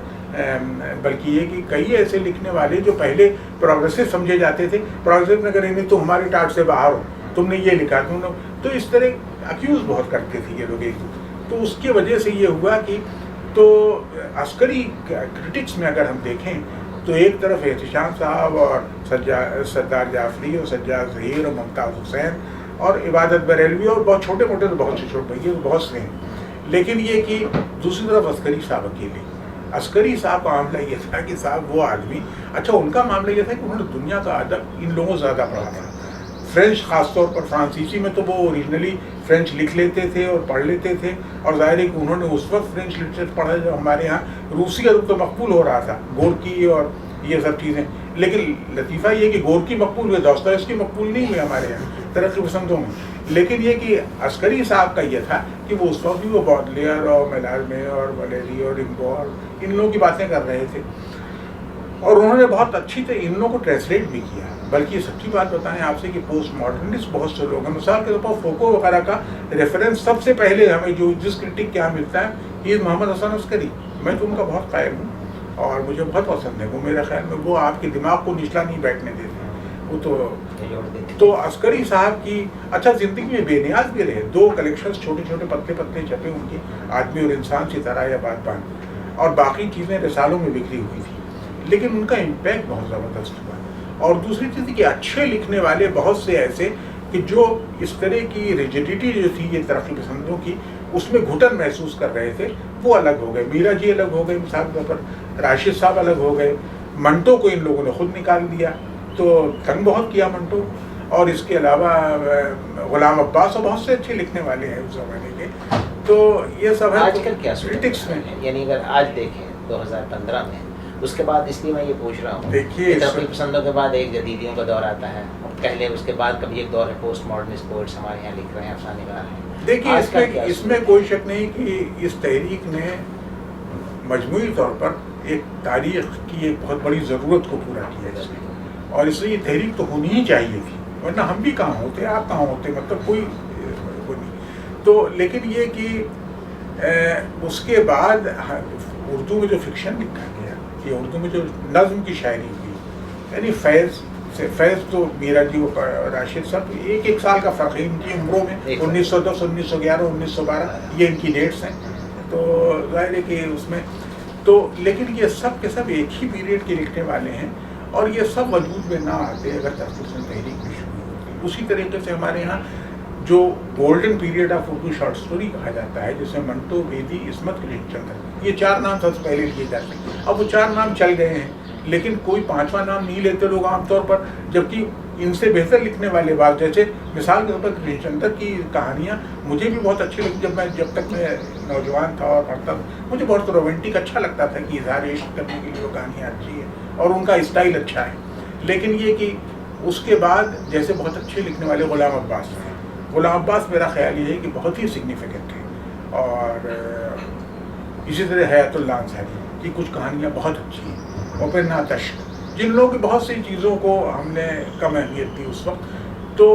بلکہ یہ کہ کئی ایسے لکھنے والے جو پہلے پروگریسو سمجھے جاتے تھے، پروگریسو نے کہا نہیں تو ہماری ٹاٹ سے باہر ہو، تم نے یہ لکھا تم نے، تو اس طرح اکیوز بہت کرتے تھے یہ لوگ ایک دوسرے. تو اس کی وجہ سے یہ ہوا کہ تو عسکری کرٹکس میں اگر ہم دیکھیں تو ایک طرف احتشام صاحب اور سردار جعفری اور سجاد ظہیر اور ممتاز حسین اور عبادت بریلوی اور بہت چھوٹے موٹے تو بہت سے چھوٹے بھائی بہت سے ہیں. لیکن یہ کہ دوسری طرف عسکری صاحب اکیلے. عسکری صاحب کا معاملہ یہ تھا کہ صاحب وہ آدمی، اچھا ان کا معاملہ یہ تھا کہ انہوں نے دنیا کا ادب ان لوگوں سے زیادہ پڑھا تھا. فرینچ خاص طور پر فرانسیسی میں تو وہ اوریجنلی فرینچ لکھ لیتے تھے اور پڑھ لیتے تھے، اور ظاہر ہے کہ انہوں نے اس وقت فرینچ لٹریچر پڑھا جب ہمارے یہاں روسی ادب تو مقبول ہو رہا تھا، گورکی اور یہ سب چیزیں. لیکن لطیفہ یہ کہ گورکی مقبول ہوئے، دوستویفسکی مقبول نہیں ہوئے ہمارے یہاں ترقی پسندوں میں. لیکن یہ کہ عسکری صاحب کا یہ تھا کہ وہ اس وقت بھی وہ بودلیئر اور میلار میں اور ولیری اور رمبو اور ان لوگوں کی باتیں کر رہے تھے، اور انہوں نے بہت اچھی طرح ان لوگوں کو ٹرانسلیٹ بھی کیا. بلکہ یہ سچی بات بتائیں آپ سے کہ پوسٹ ماڈرنسٹ بہت سے لوگ ہیں. مثال کے طور پر فوکو وغیرہ کا ریفرنس سب سے پہلے ہمیں جو جس کرٹک کے یہاں ملتا ہے یہ محمد حسن عسکری. میں تو ان کا بہت قائم ہوں اور مجھے بہت پسند ہے. وہ میرے خیال میں وہ آپ کے دماغ کو نچلا نہیں بیٹھنے دیتے. وہ تو عسکری صاحب کی اچھا زندگی میں بے نیاز بھی رہے. 2 کلیکشنز چھوٹے چھوٹے پتلے پتلے چھپے ان کے، آدمی اور انسان ستارہ یا بادبان، اور باقی چیزیں رسالوں میں بکھری ہوئی تھی. لیکن ان کا امپیکٹ بہت زبردست ہوا. اور دوسری چیز کہ اچھے لکھنے والے بہت سے ایسے کہ جو اس طرح کی ریجیڈیٹی جو تھی یہ ترقی پسندوں کی، اس میں گھٹن محسوس کر رہے تھے، وہ الگ ہو گئے. میرا جی الگ ہو گئے مثال کے طور پر، راشد صاحب الگ ہو گئے. منٹو کو ان لوگوں نے خود نکال دیا تو تنگ بہت کیا منٹو. اور اس کے علاوہ غلام عباس اور بہت سے اچھے لکھنے والے ہیں اس زمانے کے. تو یہ سب
آج کل کیا
پولیٹکس میں،
یعنی اگر آج دیکھیں 2015 میں، اس کے بعد اس لیے میں یہ پوچھ رہا ہوں،
دیکھیے
ترقی پسندوں کے بعد ایک جدیدیوں کا دور آتا ہے پہلے، اس کے بعد کبھی ایک دور ہے پوسٹ مارڈرنسٹ پوئٹس ہمارے یہاں لکھ رہے ہیں، افسانے نگار ہیں.
دیکھیے اس میں کوئی شک نہیں کہ اس تحریک نے مجموعی طور پر ایک تاریخ کی ایک بہت بڑی ضرورت کو پورا کیا ہے. اور اس لیے یہ تحریک تو ہونی ہی چاہیے تھی، ورنہ ہم بھی کہاں ہوتے، آپ کہاں ہوتے، مطلب کوئی وہ نہیں. تو لیکن یہ کہ اس کے بعد اردو میں جو فکشن لکھا گیا، یہ اردو میں جو نظم کی شاعری ہوئی، یعنی فیض تو میرا جی راشد صاحب ایک سال کا فرق ہے ان کی عمروں میں، 1910 1911 1912 یہ ان کی ڈیٹس ہیں. تو ظاہر ہے کہ اس میں تو لیکن یہ سب کے سب ایک ہی پیریڈ کے لکھنے والے ہیں، اور یہ سب وجود میں نہ آتے اگر ترقی پسند تحریک بھی شروع ہوتی. اسی طریقے سے ہمارے یہاں جو golden period of Urdu short story کہا جاتا ہے، جس میں منٹو، بیدی، عصمت، کرشن چندر، یہ 4 نام سب سے پہلے لیے جاتے ہیں. اب وہ 4 نام چل گئے ہیں، لیکن کوئی 5واں نام نہیں لیتے لوگ عام طور پر، جبکہ ان سے بہتر لکھنے والے بات، جیسے مثال کے طور پر کرشن چندر کی کہانیاں مجھے بھی بہت اچھی لگتی. جب تک میں نوجوان تھا اور پڑھتا تھا، مجھے بہت رومانٹک اچھا لگتا تھا کہ اظہار عشق کرنے کے لیے وہ کہانیاں اچھی ہیں اور ان کا اسٹائل اچھا ہے. لیکن یہ کہ اس کے بعد جیسے بہت اچھے لکھنے والے غلام عباس ہیں. غلام عباس میرا خیال یہ ہے کہ بہت ہی سگنیفیکنٹ ہے. اور اسی طرح حیات اللہ انصاری کی کچھ کہانیاں بہت اچھی ہیں. اور پھر ناتش، جن لوگوں کی بہت سی چیزوں کو ہم نے کم اہمیت دی اس وقت. تو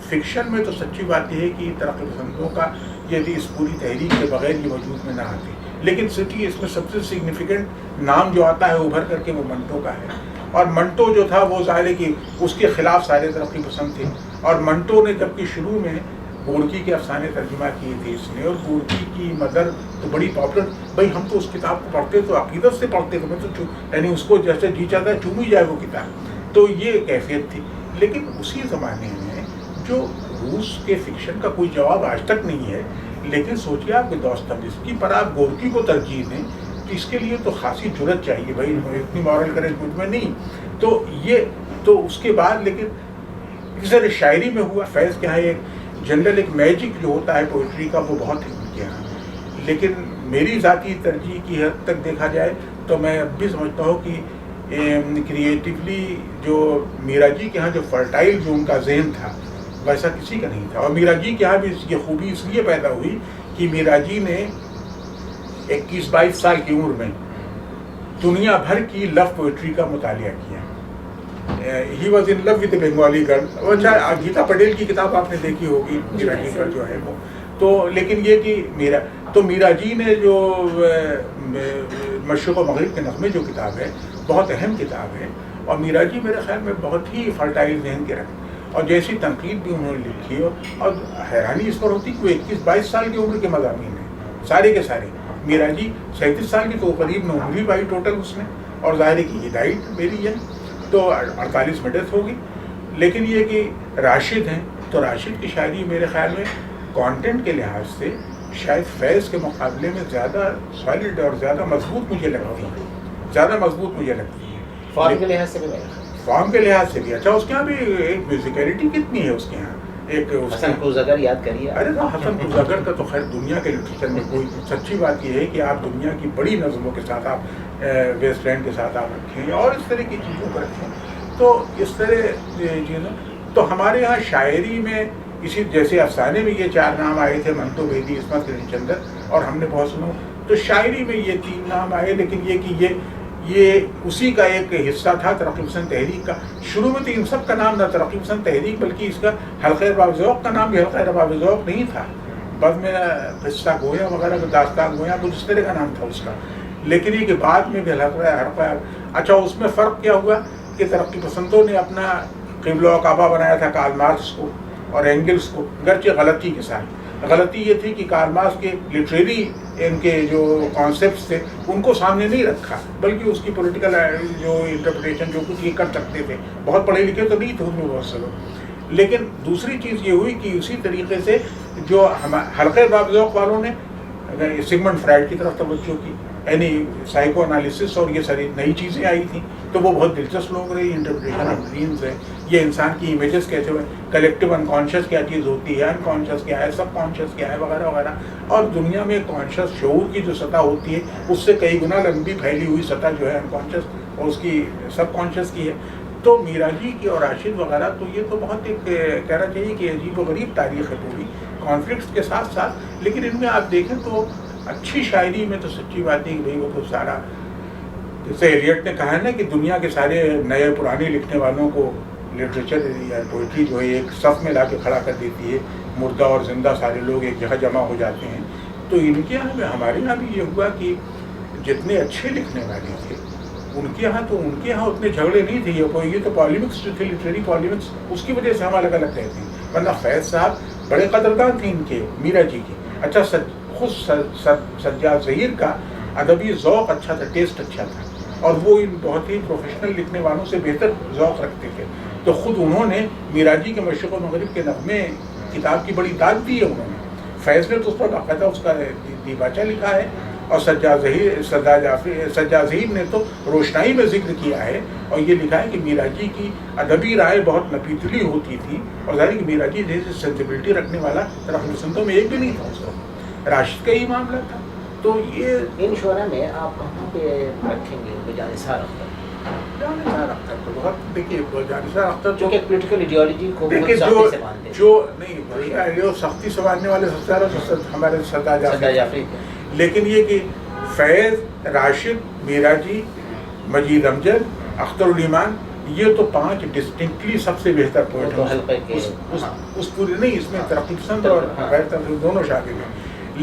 فکشن میں تو سچی بات یہ ہے کہ ترقی پسندوں کا یدی اس پوری تحریک کے بغیر یہ وجود میں نہ آتی. لیکن سٹی اس میں سب سے سگنیفیکنٹ نام جو آتا ہے ابھر کر کے وہ منٹو کا ہے. اور منٹو جو تھا وہ ظاہر ہے کہ اس کے خلاف سارے ترقی پسند تھے. اور منٹو نے جبکہ شروع میں گورکی کے افسانے ترجمہ کیے تھے اس نے، اور گورکی کی مدر تو بڑی پاپولر، بھائی ہم تو اس کتاب کو پڑھتے تو عقیدت سے پڑھتے تھے، میں تو یعنی اس کو جیسے جی چاہتا ہے چوم ہی جائے وہ کتاب. تو یہ کیفیت تھی. لیکن اسی زمانے میں جو روس کے فکشن کا کوئی جواب آج تک نہیں ہے، لیکن سوچیے آپ کہ دوستویفسکی پر آپ گورکی کو ترجیح دیں تو اس کے لیے تو خاصی جرت چاہیے. بھائی اتنی مورل کریج مجھ میں نہیں. تو یہ تو اس کے بعد لیکن ذرا شاعری میں ہوا. فیض کے یہاں ایک جنرل ایک میجک جو ہوتا ہے پوئٹری کا وہ بہت ہے ان کے یہاں. لیکن میری ذاتی ترجیح کی حد تک دیکھا جائے تو میں اب بھی سمجھتا ہوں کہ کریٹیولی جو میرا جی کے یہاں جو فرٹائل جو ان کا ذہن تھا ویسا کسی کا نہیں تھا. اور میرا جی کے یہاں بھی یہ خوبی اس لیے پیدا ہوئی کہ میرا جی نے 21-22 سال کی عمر میں دنیا بھر کی لو پوئٹری کا مطالعہ کیا. He was in love with a Bengali girl. اچھا گیتا پٹیل کی کتاب آپ نے دیکھی ہوگی میرا جی کا جو ہے وہ. تو لیکن یہ کہ میرا جی نے جو مشرق و مغرب کے نغمے جو کتاب ہے بہت اہم کتاب ہے. اور میرا جی میرے خیال میں بہت ہی فرٹائل ذہن کے رکھے اور جیسی تنقید بھی انہوں نے لکھی اور حیرانی اس پر ہوتی کہ وہ 21-22 سال کی عمر کے مضامین ہیں سارے کے سارے. میرا جی 37 سال کی تو قریب 9 عمری پائی ٹوٹل اس نے. اور ظاہر ہے کہ یہ ڈائٹ میری ہے تو 48 میں ڈیتھ ہوگی. لیکن یہ کہ راشد ہیں تو راشد کی شاعری میرے خیال میں کانٹینٹ کے لحاظ سے شاید فیض کے مقابلے میں زیادہ سالڈ اور زیادہ مضبوط مجھے لگتی ہے.
فارم کے لحاظ سے بھی
فارم کے لحاظ سے بھی اچھا. اس کے یہاں بھی ایک میوزیکلٹی کتنی ہے اس کے یہاں. ایک
حسن کوزگر یاد کریے.
ارے نا حسن کوزگر کا تو خیر دنیا کے لٹریچر میں کوئی سچی بات یہ ہے کہ آپ دنیا کی بڑی نظموں کے ساتھ آپ ویسٹ اینڈ کے ساتھ آپ رکھیں اور اس طرح کی چیزوں کو رکھیں. تو اس طرح چیزیں تو ہمارے یہاں شاعری میں اسی جیسے افسانے میں یہ 4 نام آئے تھے منتو بیدی عصمت کریم چندر اور ہم نے بہت سنا. تو شاعری میں یہ 3 نام آئے. لیکن یہ کہ یہ اسی کا ایک حصہ تھا ترقی پسند تحریک کا. شروع میں تو ان سب کا نام نہ ترقی پسند تحریک بلکہ اس کا حلقہ رباب ذوق کا نام بھی حلقہ رباب ذوق نہیں تھا. بعد میں قصہ گویا وغیرہ داستان گویا کچھ اس طرح کا نام تھا اس کا. لیکن یہ کہ بعد میں بھی حلقہ اچھا اس میں فرق کیا ہوا کہ ترقی پسندوں نے اپنا قبلہ و کعبہ بنایا تھا کارل مارکس کو اور اینگلس کو. گرچہ غلطی کے ساتھ. غلطی یہ تھی کہ کارل مارکس کے لٹریری ان کے جو کانسیپٹس تھے ان کو سامنے نہیں رکھا بلکہ اس کی پولیٹیکل جو انٹرپریٹیشن جو کچھ یہ کر سکتے تھے. بہت پڑھے لکھے تو نہیں تھے ان میں بہت سے لوگ. لیکن دوسری چیز یہ ہوئی کہ اسی طریقے سے جو حلقہ باب ذوق والوں نے سگمنڈ فرائڈ کی طرف توجہ کی یعنی سائیکو انالیسس اور یہ ساری نئی چیزیں آئی تھیں تو وہ بہت دلچسپ لوگ رہے. انٹرپریٹیشن آف ڈریمز ہے یہ انسان کی امیجز کیسے ہوئے کلیکٹیو انکانشیس کیا چیز ہوتی ہے انکانشیس کیا ہے سب کانشیس کیا ہے وغیرہ وغیرہ. اور دنیا میں کانشیس شعور کی جو سطح ہوتی ہے اس سے کئی گنا لمبی پھیلی ہوئی سطح جو ہے انکانشیس اور اس کی سب کانشیس کی ہے. تو میرا جی کی اور راشد وغیرہ تو یہ تو بہت ایک کہنا چاہیے کہ عجیب و غریب تاریخ ہے پوری کانفلکٹس کے ساتھ ساتھ. لیکن ان میں آپ دیکھیں تو اچھی شاعری میں تو سچی بات ہے کہ بھائی وہ تو سارا جیسے ایلیٹ نے کہا ہے نا کہ دنیا کے سارے نئے پرانے لکھنے والوں کو لٹریچر یا پوئٹری جو ہے ایک صف میں لا کے کھڑا کر دیتی ہے. مردہ اور زندہ سارے لوگ ایک جگہ جمع ہو جاتے ہیں. تو ان کے یہاں ہمارے یہاں بھی یہ ہوا کہ جتنے اچھے لکھنے والے تھے ان کے یہاں اتنے جھگڑے نہیں تھے. یہ تو پالیمکس جو تھے لٹریری پالیمکس اس کی وجہ سے ہم الگ الگ رہتے ہیں. ورنہ فیض صاحب بڑے قدردان تھے ان کے میرا جی کے. اچھا خود سجاد ظہیر کا ادبی ذوق اچھا تھا ٹیسٹ اچھا تھا اور وہ ان بہت ہی پروفیشنل لکھنے والوں سے بہتر ذوق رکھتے تھے. تو خود انہوں نے میرا جی کے مشرق و مغرب کے نغمے کتاب کی بڑی داد دی ہے انہوں نے. فیض نے تو اس پر باقاعدہ اس کا دیباچہ لکھا ہے اور سجاد ظہیر نے تو روشنائی میں ذکر کیا ہے اور یہ لکھا ہے کہ میرا جی کی ادبی رائے بہت نپیتلی ہوتی تھی اور ظاہر کہ میرا جی جیسے سینسیبلٹی رکھنے والا رقم پسندوں میں ایک بھی نہیں تھا اس کا. راشد کا ہی معاملہ تھا. تو یہ
ان شعراء میں آپ کہاں پہ رکھیں گے جانثار اختر؟
جانثار اختر تو بہت دیکھیے جانثار اختر
جو کہ پولیٹیکل ایڈیالوجی کو
دیکھیے
سختی سے مانتے ہیں
جو نہیں جو سختی سے ماننے والے سب سے زیادہ ہمارے سردار جعفری. لیکن یہ کہ فیض راشد میرا جی مجید امجد اختر الایمان یہ تو 5 ڈسٹنکٹلی سب سے بہتر پوائنٹ ہیں اس پوری نہیں اس میں ترقی پسند اور غیر ترقی دونوں شامل ہیں.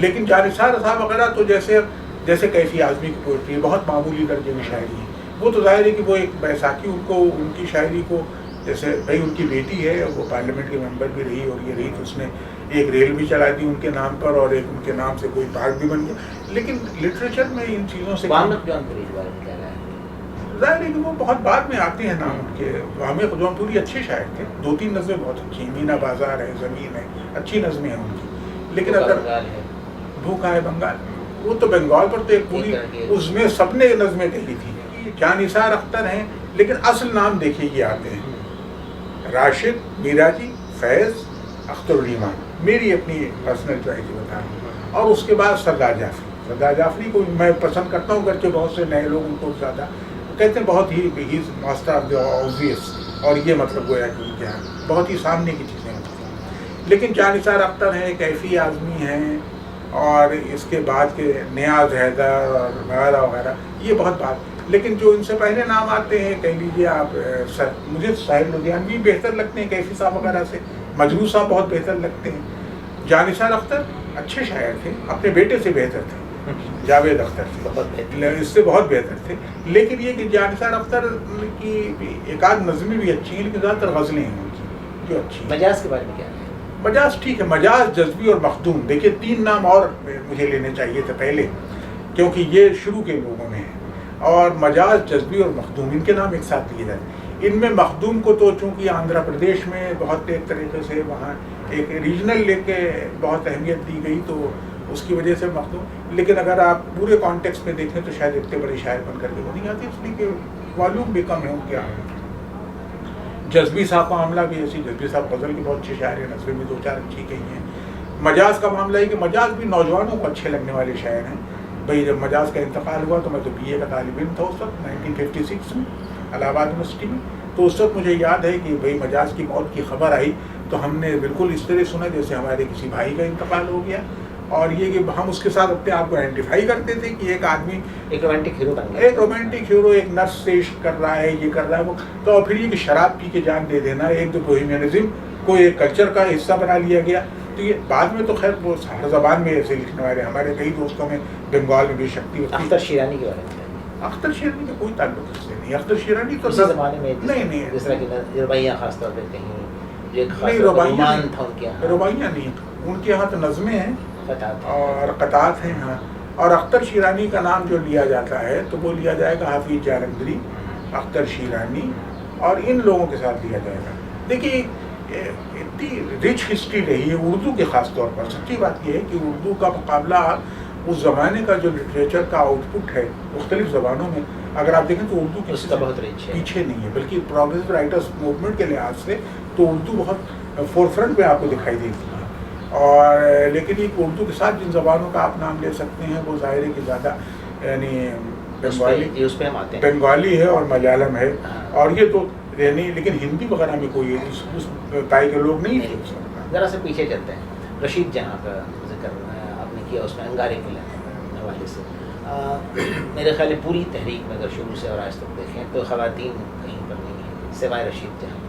لیکن جانثار صاحب وغیرہ تو جیسے کیفی اعظمی کی پوئٹری بہت معمولی درجے میں شاعری ہے. وہ تو ظاہر ہے کہ وہ ایک بیساکھی ان کی شاعری کو جیسے بھائی ان کی بیٹی ہے وہ پارلیمنٹ کے ممبر بھی رہی اور یہ رہی تو اس نے ایک ریل بھی چلا دی ان کے نام پر اور ایک ان کے نام سے کوئی پارک بھی بن گیا. لیکن لٹریچر میں ان چیزوں سے ظاہر ہے کہ وہ بہت بعد میں آتے ہیں نام ان کے. ہمیں جون پوری اچھے شاعر تھے 2-3 نظمیں بہت اچھی ہیں. مینا بازار ہے زمین ہے اچھی نظمیں ہیں ان کی. لیکن اگر بھوکا ہے بنگال وہ تو بنگال پر تو ایک پوری اس میں سب نے نظمیں کہی تھی. جانثار اختر ہیں لیکن اصل نام دیکھیے یہ آتے ہیں: راشد، میراجی، فیض، اختر الایمان. میری اپنی پرسنل چوائس بتا رہا ہوں. اور اس کے بعد سردار جعفری. سردار جعفری کو میں پسند کرتا ہوں، گرچہ بہت سے نئے لوگ ان کو زیادہ کہتے ہیں بہت ہی ماسٹر آف دی آبویس، اور یہ مطلب گویا کہ ان کے یہاں بہت ہی سامنے کی چیزیں ہوتی ہیں. لیکن جانثار اختر ہیں، کیفی اعظمی ہیں، اور اس کے بعد کے نیاز حیدر اور وغیرہ وغیرہ، یہ بہت بات. لیکن جو ان سے پہلے نام آتے ہیں، کہہ لیجیے آپ، مجھے ساحل لدھیانوی بہتر لگتے ہیں کیفی صاحب وغیرہ سے، مجروح صاحب بہت بہتر لگتے ہیں. جانثار اختر اچھے شاعر تھے، اپنے بیٹے سے بہتر تھے، جاوید اختر سے، اس سے بہت بہتر تھے. لیکن یہ کہ جانثار اختر کی ایک آدھ نظمیں بھی اچھی ہیں، لیکن زیادہ تر غزلیں ہیں ان کی جو اچھی ہیں.
مجاز کے بارے میں کیا ہے؟
مجاز ٹھیک ہے، مجاز، جذبی اور مخدوم. دیکھیے 3 نام اور مجھے لینے چاہیے تھے پہلے، کیونکہ یہ شروع کے لوگوں میں ہیں. اور مجاز، جذبی اور مخدوم، ان کے نام ایک ساتھ لیے جاتے ہیں. ان میں مخدوم کو تو چونکہ آندھرا پردیش میں بہت ایک طریقے سے وہاں ایک ریجنل لے کے بہت اہمیت دی گئی، تو اس کی وجہ سے مخدوم. لیکن اگر آپ پورے کانٹیکس میں دیکھیں تو شاید اتنے بڑے شاعر بن کر کے وہ نہیں آتے، اس لیے کہ والیوم بھی کم ہے ان کے. جذبی صاحب کا معاملہ بھی ایسی، جذبی صاحب غزل کے بہت اچھے شاعر ہیں، نثریں بھی 2-4 اچھی کہی ہیں. مجاز کا معاملہ ہے کہ مجاز بھی نوجوانوں کو اچھے لگنے والے شاعر ہیں. بھائی جب مجاز کا انتقال ہوا تو میں تو BA کا طالب علم تھا اس وقت 1956 میں الہ آباد یونیورسٹی میں. تو اس وقت مجھے یاد ہے کہ بھائی مجاز کی موت کی خبر آئی تو ہم نے بالکل اس طرح سنا جیسے ہمارے کسی بھائی کا انتقال ہو گیا. اور یہ کہ ہم اس کے ساتھ اپنے آپ کو آئیڈینٹیفائی کرتے تھے کہ ایک آدمی
ایک رومانٹک ہیرو بن گیا،
ایک رومانٹک ہیرو، ایک نرس سے عشق کر رہا ہے، یہ کر رہا ہے وہ. تو پھر یہ کہ شراب پی کے جان دے دینا، ایک تو بوہیمینزم کو ایک کلچر کا حصہ بنا لیا گیا. تو یہ بعد میں تو خیر وہ ہر زبان میں ایسے لکھنے والے ہمارے کئی دوستوں میں بنگال میں بھی شکتی.
اختر شیرانی کے بارے میں؟
اختر شیرانی کا کوئی تعلق اس سے نہیں. اختر شیرانی تو
اسی زمانے میں
نہیں،
جس طرح کی رباعیاں خاص طور پہ کہیں
نہیں، رباعیاں نہیں، ان کے یہاں تو نظمیں ہیں اور قطعات ہیں. ہاں. اور اختر شیرانی کا نام جو لیا جاتا ہے تو وہ لیا جائے گا حافظ جالندھری، اختر شیرانی، اور ان لوگوں کے ساتھ لیا جائے گا. دیکھیے اتنی رچ ہسٹری رہی ہے اردو کے، خاص طور پر سچی بات یہ ہے کہ اردو کا مقابلہ اس زمانے کا جو لٹریچر کا آؤٹ پٹ ہے مختلف زبانوں میں، اگر آپ دیکھیں تو اردو
اس کا بہت رچ ہے،
پیچھے نہیں ہے. بلکہ پروگریسو رائٹرس موومنٹ کے لحاظ سے تو اردو بہت فور فرنٹ میں آپ کو دکھائی دیتی ہے. اور لیکن ایک اردو کے ساتھ جن زبانوں کا آپ نام لے سکتے ہیں وہ ظاہر ہے کہ زیادہ یعنی بنگالی ہے اور ملیالم ہے. اور یہ تو نہیں، لیکن ہندی وغیرہ میں کوئی اس پائے کے لوگ نہیں تھے.
ذرا سے پیچھے چلتے ہیں. رشید جہاں کا ذکر آپ نے کیا، اس میں انگارے کے حوالے سے میرے خیال ہے پوری تحریک میں اگر شروع سے اور آج تک دیکھیں تو خواتین کہیں پر نہیں ہیں سوائے رشید جہاں.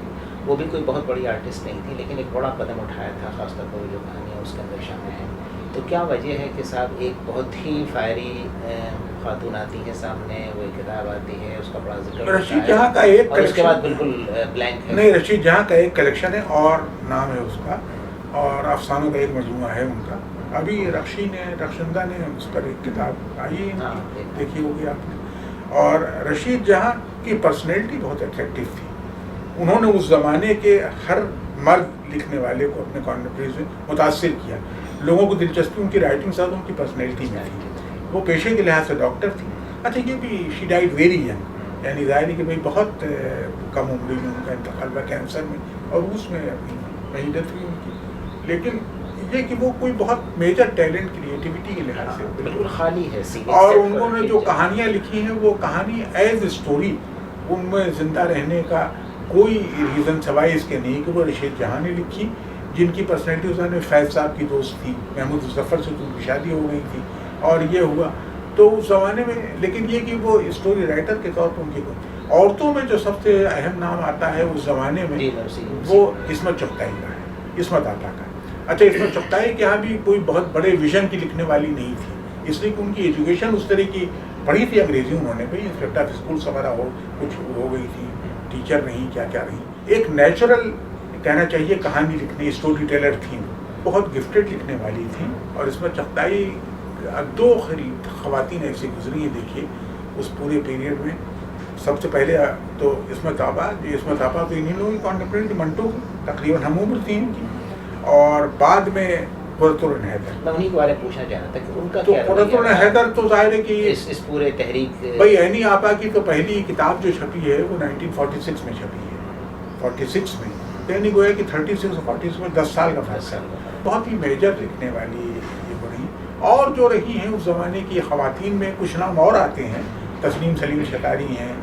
وہ بھی کوئی بہت بڑی آرٹسٹ نہیں تھی، لیکن ایک بڑا قدم اٹھایا تھا، خاص طور پر وہ جو کہانیاں اس کے اندر شامل ہیں. تو کیا وجہ ہے کہ صاحب ایک بہت ہی فائری خاتون آتی ہے سامنے، وہ ایک کتاب آتی ہے، اس کا بڑا ذکر،
رشید جہاں کا ایک
اور اس کے بعد بالکل بلینک ہے؟
نہیں، رشید جہاں کا ایک کلیکشن ہے اور نام ہے اس کا، اور افسانوں کا ایک مجموعہ ہے ان کا. ابھی رخشندہ نے اس پر ایک کتاب آئی ہے، دیکھی ہوگی آپ نے. اور رشید جہاں کی پرسنالٹی بہت اٹریکٹیو تھی. انہوں نے اس زمانے کے ہر مرد لکھنے والے کو اپنے کانٹمپریز میں متاثر کیا. لوگوں کو دلچسپی ان کی رائٹنگ سے ان کی پرسنالٹی میں تھی. وہ پیشے کے لحاظ سے ڈاکٹر تھی. اچھا یہ بھی شی ڈائڈ ویری ینگ، یعنی ظاہر ہے کہ بھائی بہت کم عمری میں ان کا انتقال ہوا کینسر میں، اور اس میں اپنی شہادت ہوئی ان کی. لیکن یہ کہ وہ کوئی بہت میجر ٹیلنٹ کریٹیوٹی کے لحاظ سے
بالکل خالی ہے.
اور انہوں نے جو کہانیاں لکھی ہیں وہ کہانی ایز اسٹوری، ان میں زندہ رہنے کا کوئی ریزن سوائے اس کے نہیں کہ وہ رشید جہاں نے لکھی، جن کی پرسنالٹی اس نے فیض صاحب کی دوست تھی، محمود مظفر سے ان کی شادی ہو گئی تھی اور یہ ہوا. تو اس زمانے میں، لیکن یہ کہ وہ اسٹوری رائٹر کے طور پر ان کی عورتوں میں جو سب سے اہم نام آتا ہے اس زمانے میں وہ عصمت چغتائی کا ہے، عصمت آقا کا. اچھا عصمت چغتائی کے یہاں بھی کوئی بہت بڑے ویژن کی لکھنے والی نہیں تھی، اس لیے کہ ان کی ایجوکیشن اس طرح کی پڑھی تھی انگریزی، انہوں نے بھائی انسپیکٹر آف اسکولس وغیرہ کچھ ہو گئی تھی، ٹیچر نہیں کیا رہی. ایک نیچرل کہنا چاہیے کہانی لکھنے، اسٹوری ٹیلر تھیں، بہت گفٹڈ لکھنے والی تھیں. اور عصمت چغتائی 2 خواتین ایسی گزری ہیں دیکھیے اس پورے پیریڈ میں. سب سے پہلے تو عصمت آپا تو انہیں لوگوں کی کانٹمپریری منٹو تقریباً ہم عمر تھی ان کی. اور بعد میں قرۃ العین حیدر.
میں انہیں کے بارے میں پوچھنا چاہ رہا تھا کہ ان کا
تو
کیا
قرۃ العین حیدر تو ظاہر ہے کہ
اس پورے تحریک
بھائی عینی آپا کی تو پہلی کتاب جو چھپی ہے وہ 1946 میں چھپی ہے. 46 میں یعنی گویا کہ 36 اور 40 میں 10 سال کا فرق ہے. بہت ہی میجر لکھنے والی یہ بڑی. اور جو رہی ہیں اس زمانے کی خواتین میں کچھ نام اور آتے ہیں. تسنیم سلیم شکاری ہیں,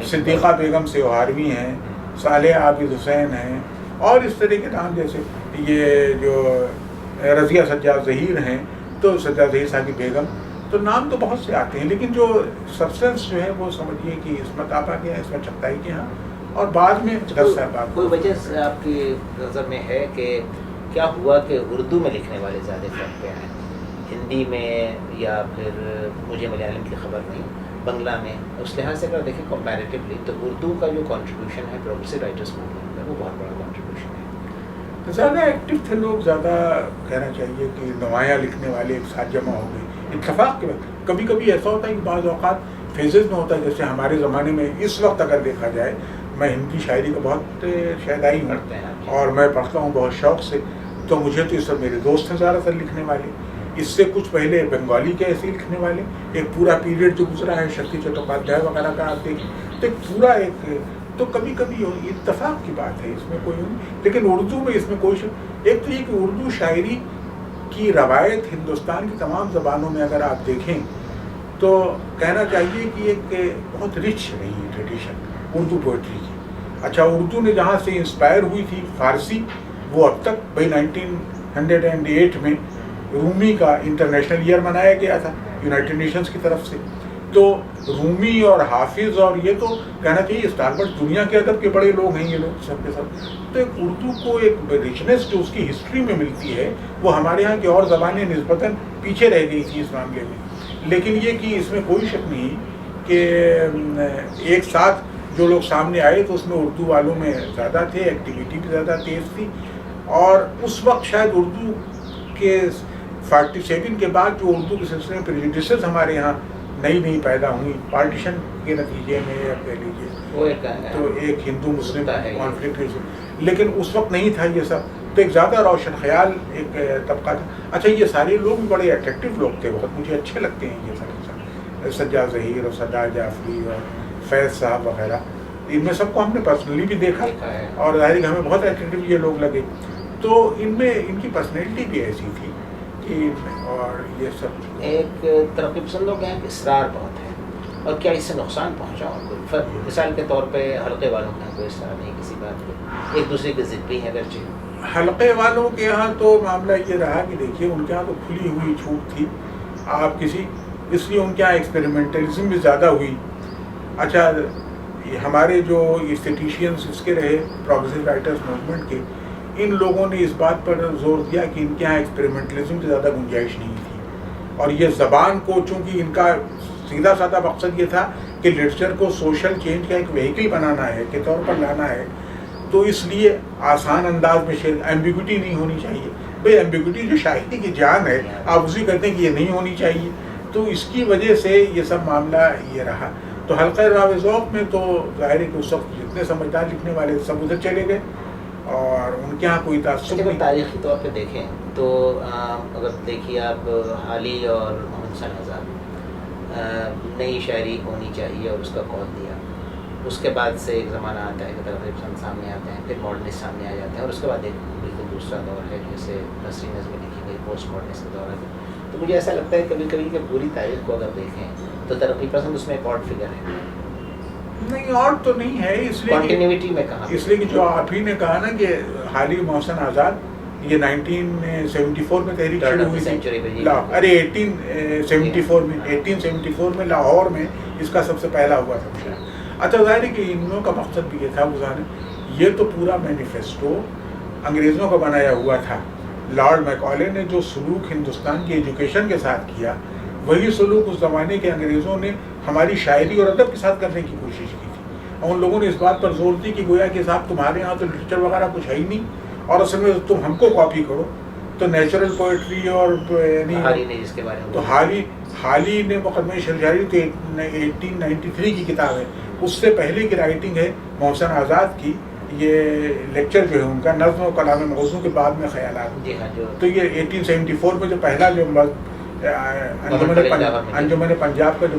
صدیقہ بیگم سیوہاروی ہیں, صالح عابد حسین ہیں, اور اس طرح کے نام جیسے یہ جو رضیہ سجاد ظہیر ہیں, تو سجاد ظہیر صاحب کی بیگم, تو نام تو بہت سے آتے ہیں, لیکن جو سبسٹنس جو ہے وہ سمجھیے کہ عصمت آپا کے ہیں, عصمت چغتائی کے ہیں, اور بعد میں جس صاحب.
کوئی وجہ سے آپ کی نظر میں ہے کہ کیا ہوا کہ اردو میں لکھنے والے زیادہ فرق پہ آئے, ہندی میں یا پھر مجھے ملیالم کی خبر نہیں, بنگلہ میں, اس لحاظ سے اگر دیکھیں کمپیریٹیولی تو اردو کا جو کنٹریبیوشن ہے پروگریسو رائٹرس موومنٹ میں وہ بہت بڑا کنٹریبیوشن ہے.
زیادہ ایکٹیو تھے لوگ, زیادہ کہنا چاہیے کہ نمایاں لکھنے والے ایک ساتھ جمع ہو گئے. اتفاق کے وقت کبھی کبھی ایسا ہوتا ہے کہ بعض اوقات فیزز میں ہوتا ہے, جیسے ہمارے زمانے میں اس وقت اگر دیکھا جائے, میں ہندی شاعری کا بہت شیدائی ہوں اور میں پڑھتا ہوں بہت شوق سے, تو مجھے تو اس سب میرے دوست ہیں زیادہ تر لکھنے والے. اس سے کچھ پہلے بنگالی کے ایسے لکھنے والے, ایک پورا پیریڈ جو گزرا ہے شکتی چٹوپادھیائے وغیرہ کا آپ دیکھیں تو ایک پورا ایک, تو کبھی کبھی اتفاق کی بات ہے, اس میں کوئی نہیں. لیکن اردو میں اس میں کوئی ایک تو یہ کہ اردو شاعری کی روایت ہندوستان کی تمام زبانوں میں اگر آپ دیکھیں تو کہنا چاہیے کہ ایک بہت رچ رہی ہے ٹریڈیشن اردو پوئٹری کی. اچھا, اردو نے جہاں سے انسپائر ہوئی تھی فارسی, وہ اب تک بھائی 1908 میں رومی کا انٹرنیشنل ایئر منایا گیا تھا یونائٹڈ نیشنز کی طرف سے, تو رومی اور حافظ اور یہ تو کہنا چاہیے اسٹاربرڈ دنیا کے ادب کے بڑے لوگ ہیں یہ لوگ سب کے سب. تو ایک اردو کو ایک رچنس جو اس کی ہسٹری میں ملتی ہے وہ ہمارے یہاں کی اور زبانیں نسبتاً پیچھے رہ گئی تھی اس معاملے میں. لیکن یہ کہ اس میں کوئی شک نہیں کہ ایک ساتھ جو لوگ سامنے آئے تو اس میں اردو والوں میں زیادہ تھے, ایکٹیویٹی بھی زیادہ تیز تھی. اور اس وقت شاید اردو کے 47 کے بعد جو اردو کے سلسلے میں پریجوڈسز ہمارے یہاں نئی پیدا ہوئی پارٹیشن کے نتیجے میں, یا کہہ لیجیے تو ایک ہندو مسلم کانفلکٹ, لیکن اس وقت نہیں تھا یہ سب. تو ایک زیادہ روشن خیال ایک طبقہ تھا. اچھا, یہ سارے لوگ بھی بڑے اٹریکٹیو لوگ تھے, بہت مجھے اچھے لگتے ہیں یہ سب, سجاد ظہیر اور سردار جعفری اور فیض صاحب وغیرہ, ان میں سب کو ہم نے پرسنلی بھی دیکھا اور ظاہر ہمیں بہت اٹریکٹیو یہ لوگ لگے. تو ان میں ان کی پرسنالٹی بھی ایسی تھی کہ, اور یہ سب
ایک ترقی پسندوں کا ایک اصرار بہت ہے, اور کیا اس سے نقصان پہنچا اور کوئی مثال کے طور پہ حلقے والوں کا کوئی اصرار نہیں کسی بات پہ, ایک دوسرے کی ضد بھی ہے اگرچہ.
حلقے والوں کے یہاں تو معاملہ یہ رہا کہ دیکھیے ان کے یہاں تو کھلی ہوئی چھوٹ تھی, آپ کسی, اس لیے ان کے یہاں ایکسپیریمنٹلزم بھی زیادہ ہوئی. اچھا, ہمارے جو اسٹیٹیشینس اس کے رہے پروگریسو رائٹرس موومنٹ کے, ان لوگوں نے اس بات پر زور دیا کہ ان کے یہاں ایکسپیریمنٹلزم کی زیادہ گنجائش نہیں تھی, اور یہ زبان کو, چونکہ ان کا سیدھا سادہ مقصد یہ تھا کہ لٹریچر کو سوشل چینج کا ایک وہیکل بنانا ہے, کے طور پر لانا ہے, تو اس لیے آسان انداز میں ایمبیگوٹی نہیں ہونی چاہیے. بھائی ایمبیگوٹی جو شاعری کی جان ہے, آپ اسی کہتے ہیں کہ یہ نہیں ہونی چاہیے, تو اس کی وجہ سے یہ سب معاملہ یہ رہا. تو حلقہ راو ذوق میں تو ظاہر ہے کہ اس وقت جتنے سمجھدار لکھنے والے سب ادھر چلے گئے, اور ان کے یہاں کوئی تعصب نہیں.
تاریخی طور پہ دیکھیں تو اگر دیکھیے آپ حالی اور محمد حسین آزاد, نئی شاعری ہونی چاہیے اور اس کا قول دیا. اس کے بعد سے ایک زمانہ آتا ہے کہ ترقی پسند سامنے آتے ہیں, پھر ماڈرنسٹ سامنے آ جاتے ہیں, اور اس کے بعد ایک بالکل دوسرا دور ہے جیسے نثری نظمیں لکھی گئی پوسٹ ماڈرنسٹ کا دور ہے. تو مجھے ایسا لگتا ہے کبھی کبھی کہ پوری تاریخ کو اگر دیکھیں تو ترقی پسند اس میں ایک آڈ فگر ہے.
نہیں, اور تو نہیں ہے, اس لیے
کنٹینیوٹی میں کہاں,
اس لیے کہ جو آپ ہی نے کہا نا کہ حالی محسن آزاد یہ 1974 میں تحریک شروع ہوئی تھی, ارے 1874 میں لاہور میں اس کا سب سے پہلا ہوا تھا. اچھا, ظاہر ہے کہ ان لوگوں کا مقصد بھی یہ تھا گزارے, یہ تو پورا مینیفیسٹو انگریزوں کا بنایا ہوا تھا. لارڈ میکالے نے جو سلوک ہندوستان کی ایجوکیشن کے ساتھ کیا, وہی سلوک اس زمانے کے انگریزوں نے ہماری شاعری اور ادب کے ساتھ کرنے کی کوشش کی تھی. اور ان لوگوں نے اس بات پر زور دی کہ گویا کہ صاحب تمہارے یہاں تو لٹریچر وغیرہ کچھ ہے ہی نہیں, اور اصل میں تم ہم کو کاپی کرو. تو نیچرل پوئٹری اور تو حالی نے مقدمہ شرجاری تو 1893 کی کتاب ہے, اس سے پہلے کی رائٹنگ ہے محسن آزاد کی, یہ لیکچر جو ہے ان کا نظم و کلام موضوع کے بعد میں خیالات،
جی ہاں، جو
تو یہ 1874 میں جو پہلا جو انجمن پنجاب کا جو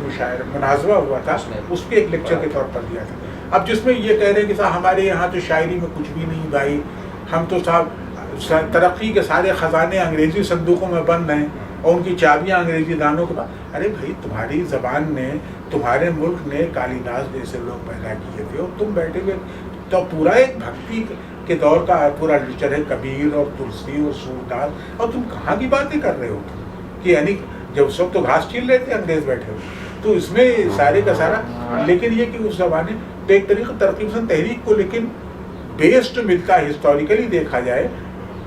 مناظرہ ہوا تھا اس کے ایک لیکچر کے طور پر دیا تھا. اب جس میں یہ کہہ رہے ہیں کہ صاحب ہمارے یہاں تو شاعری میں کچھ بھی نہیں بھائی، ہم تو صاحب ترقی کے سارے خزانے انگریزی صندوقوں میں بند ہیں اور ان کی چابیاں انگریزی دانوں کے پاس. ارے بھائی تمہاری زبان نے، تمہارے ملک نے کالیداس جیسے لوگ پیدا کیے تھے اور تم بیٹھے ہوئے تو پورا ایک بھکتی کے دور کا پورا لٹریچر ہے، کبیر اور تلسی اور سورداس، اور تم کہاں کی باتیں کر رہے ہو کہ یعنی جب سب تو گھاس چھیل رہے تھے انگریز بیٹھے ہوئے. تو اس میں سارے کا سارا، لیکن یہ کہ اس زمانے تو ایک طریقہ ترقی پسند تحریک کو لیکن بیسڈ ملتا ہے، ہسٹوریکلی دیکھا جائے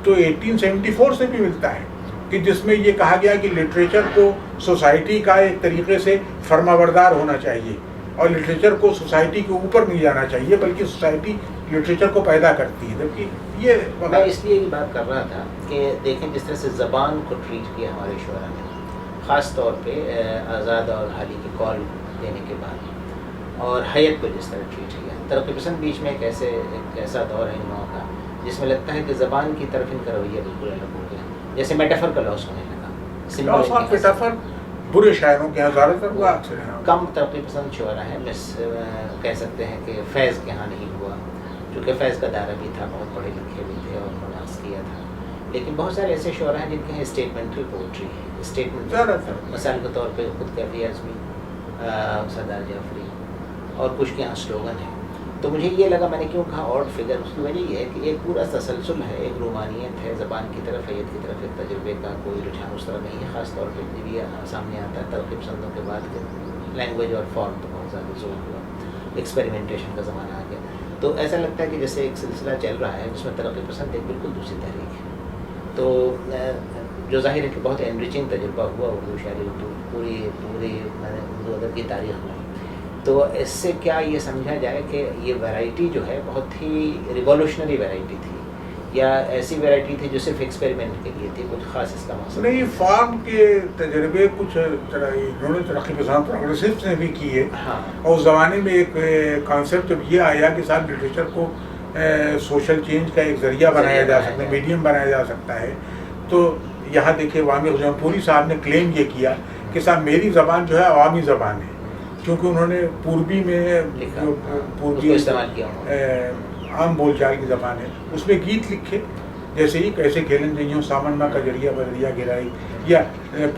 تو 1874 سے بھی ملتا ہے کہ جس میں یہ کہا گیا کہ لٹریچر کو سوسائٹی کا ایک طریقے سے فرمانبردار ہونا چاہیے اور لٹریچر کو سوسائٹی کے اوپر نہیں جانا چاہیے بلکہ سوسائٹی لٹریچر کو پیدا کرتی ہے. جبکہ یہ
میں اس لیے یہ بات کر رہا تھا کہ دیکھیں جس طرح سے زبان کو ٹریٹ کیا ہمارے شعراء نے، خاص طور پہ آزاد اور حالی کی کال دینے کے بعد، اور حیت کو جس طرح ٹریٹ کیا. ترقی پسند بیچ میں ایک ایسا دور ہے ان لوگوں کا جس میں لگتا ہے کہ زبان کی طرف ان کا رویہ بالکل الگ ہو گیا، جیسے میٹافر کا لاس ہونے لگا.
میٹافر برے شاعروں کے یہاں زیادہ تر ہوا،
کم ترقی پسند شعراء ہیں. کہہ سکتے ہیں کہ فیض کے یہاں نہیں ہوا، چونکہ فیض کا دائرہ بھی تھا، بہت پڑھے لکھے بھی تھے اور انہوں نے عرض کیا تھا. لیکن بہت سارے ایسے شعراء ہیں جن کے یہاں اسٹیٹمنٹل پوئٹری ہے، اسٹیٹمنٹ مثال کے طور پہ خود کیفی اعظمی، سردار جعفری، اور کچھ کے یہاں سلوگن ہے. تو مجھے یہ لگا، میں نے کیوں کہا آڈ فگر، اس کی وجہ یہ ہے کہ ایک پورا تسلسل ہے، ایک رومانیت ہے زبان کی طرف، حیت کی طرف، ایک تجربے کا کوئی رجحان اس طرح نہیں ہے. خاص طور پہ جب یہ سامنے آتا ہے ترقی پسندوں کے بعد کہ لینگویج اور فارم تو بہت زیادہ زور ہوا، ایکسپیریمنٹیشن کا زمانہ آ گیا. تو ایسا لگتا ہے کہ جیسے ایک سلسلہ چل رہا ہے جس میں ترقی پسند ایک بالکل دوسری تحریک ہے. تو جو ظاہر ہے کہ بہت انریچنگ تجربہ ہوا اردو شاعری، پوری اردو ادب کی تاریخ میں. تو اس سے کیا یہ سمجھا جائے کہ یہ ویرائٹی جو ہے بہت ہی ریولیوشنری ویرائٹی تھی، یا ایسی ویرائٹی تھی جو صرف ایکسپیریمنٹ کے لیے تھی، کچھ خاص اس کا مقصد
نہیں؟ فارم کے تجربے کچھ انہوں نے ترقی پسند پروگریسوس نے بھی کیے.
ہاں.
اور اس زمانے میں ایک کانسیپٹ جب یہ آیا کہ صاحب لٹریچر کو سوشل چینج کا ایک ذریعہ بنایا جا سکتا ہے، میڈیم بنایا جا سکتا ہے. تو یہاں دیکھیے وامی پوری صاحب نے کلیم یہ کیا کہ صاحب میری زبان جو ہے عوامی زبان ہے، کیونکہ انہوں نے پوربی میں جو پوربی
استعمال کیا
عام بول چال کی زبان ہے اس میں گیت لکھے، جیسے ہی کیسے کھیلن جئیوں سامن کا جڑیا بدریا گرائی، یا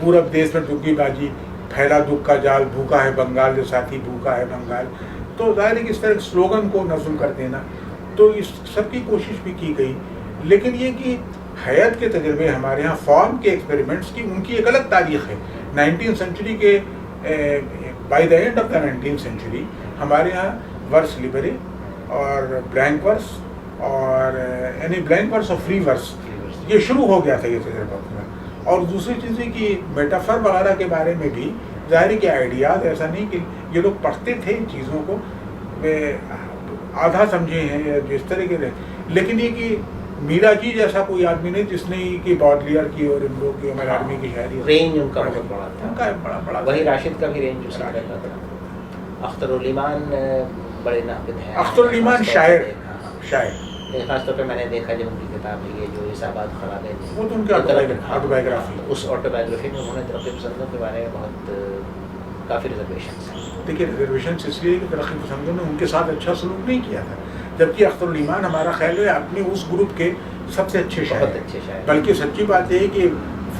پورب دیش میں ڈگی باجی پھیلا دکھ کا جال، بھوکا ہے بنگال جو ساتھی بھوکا ہے بنگال. تو ظاہر ہے کہ اس طرح سلوگن کو نظم کر دینا، تو اس سب کی کوشش بھی کی گئی. لیکن یہ کہ حیات کے تجربے ہمارے ہاں فارم کے ایکسپیریمنٹس کی ان کی ایک الگ تاریخ ہے. 19 سینچری کے by the and of the 19 century ہمارے ہاں ورس لبرے اور بلینک ورس اور یعنی بلینک ورس اور فری ورس یہ شروع ہو گیا تھا یہ تجربہ پورا. اور دوسری چیز ہے کہ میٹافر وغیرہ کے بارے میں بھی ظاہر ہے کہ آئیڈیاز ایسا نہیں کہ یہ لوگ پڑھتے تھے ان چیزوں کو آدھا سمجھے ہیں یا جس طرح کے، لیکن یہ کہ میرا جی جیسا کوئی آدمی نہیں جس نے کہ باڈلیئر کی اور ان لوگ کی عمر آدمی کی شاعری
رینج ان کا بہت بڑا تھا،
ان کا بڑا
وہی راشد کا بھی رینج اس کا رہتا تھا. اختر الایمان بڑے ناقد ہیں.
اختر الایمان شاعر
خاص طور پہ میں نے دیکھا جب ان کی کتاب ہے یہ جو حسابات خرابے تھے،
وہ تو ان کی آٹوبایوگرافی،
اس آٹوبایوگرافی میں انہوں نے ترقی پسندوں کے بارے میں بہت کافی ریزرویشنس ہیں.
دیکھیے ریزرویشنس اس لیے کہ ترقی پسندوں نے ان کے ساتھ اچھا سلوک نہیں کیا تھا، جبکہ اختر الایمان ہمارا خیال ہے اپنے اس گروپ کے سب سے اچھے شاعر، بلکہ سچی بات یہ ہے کہ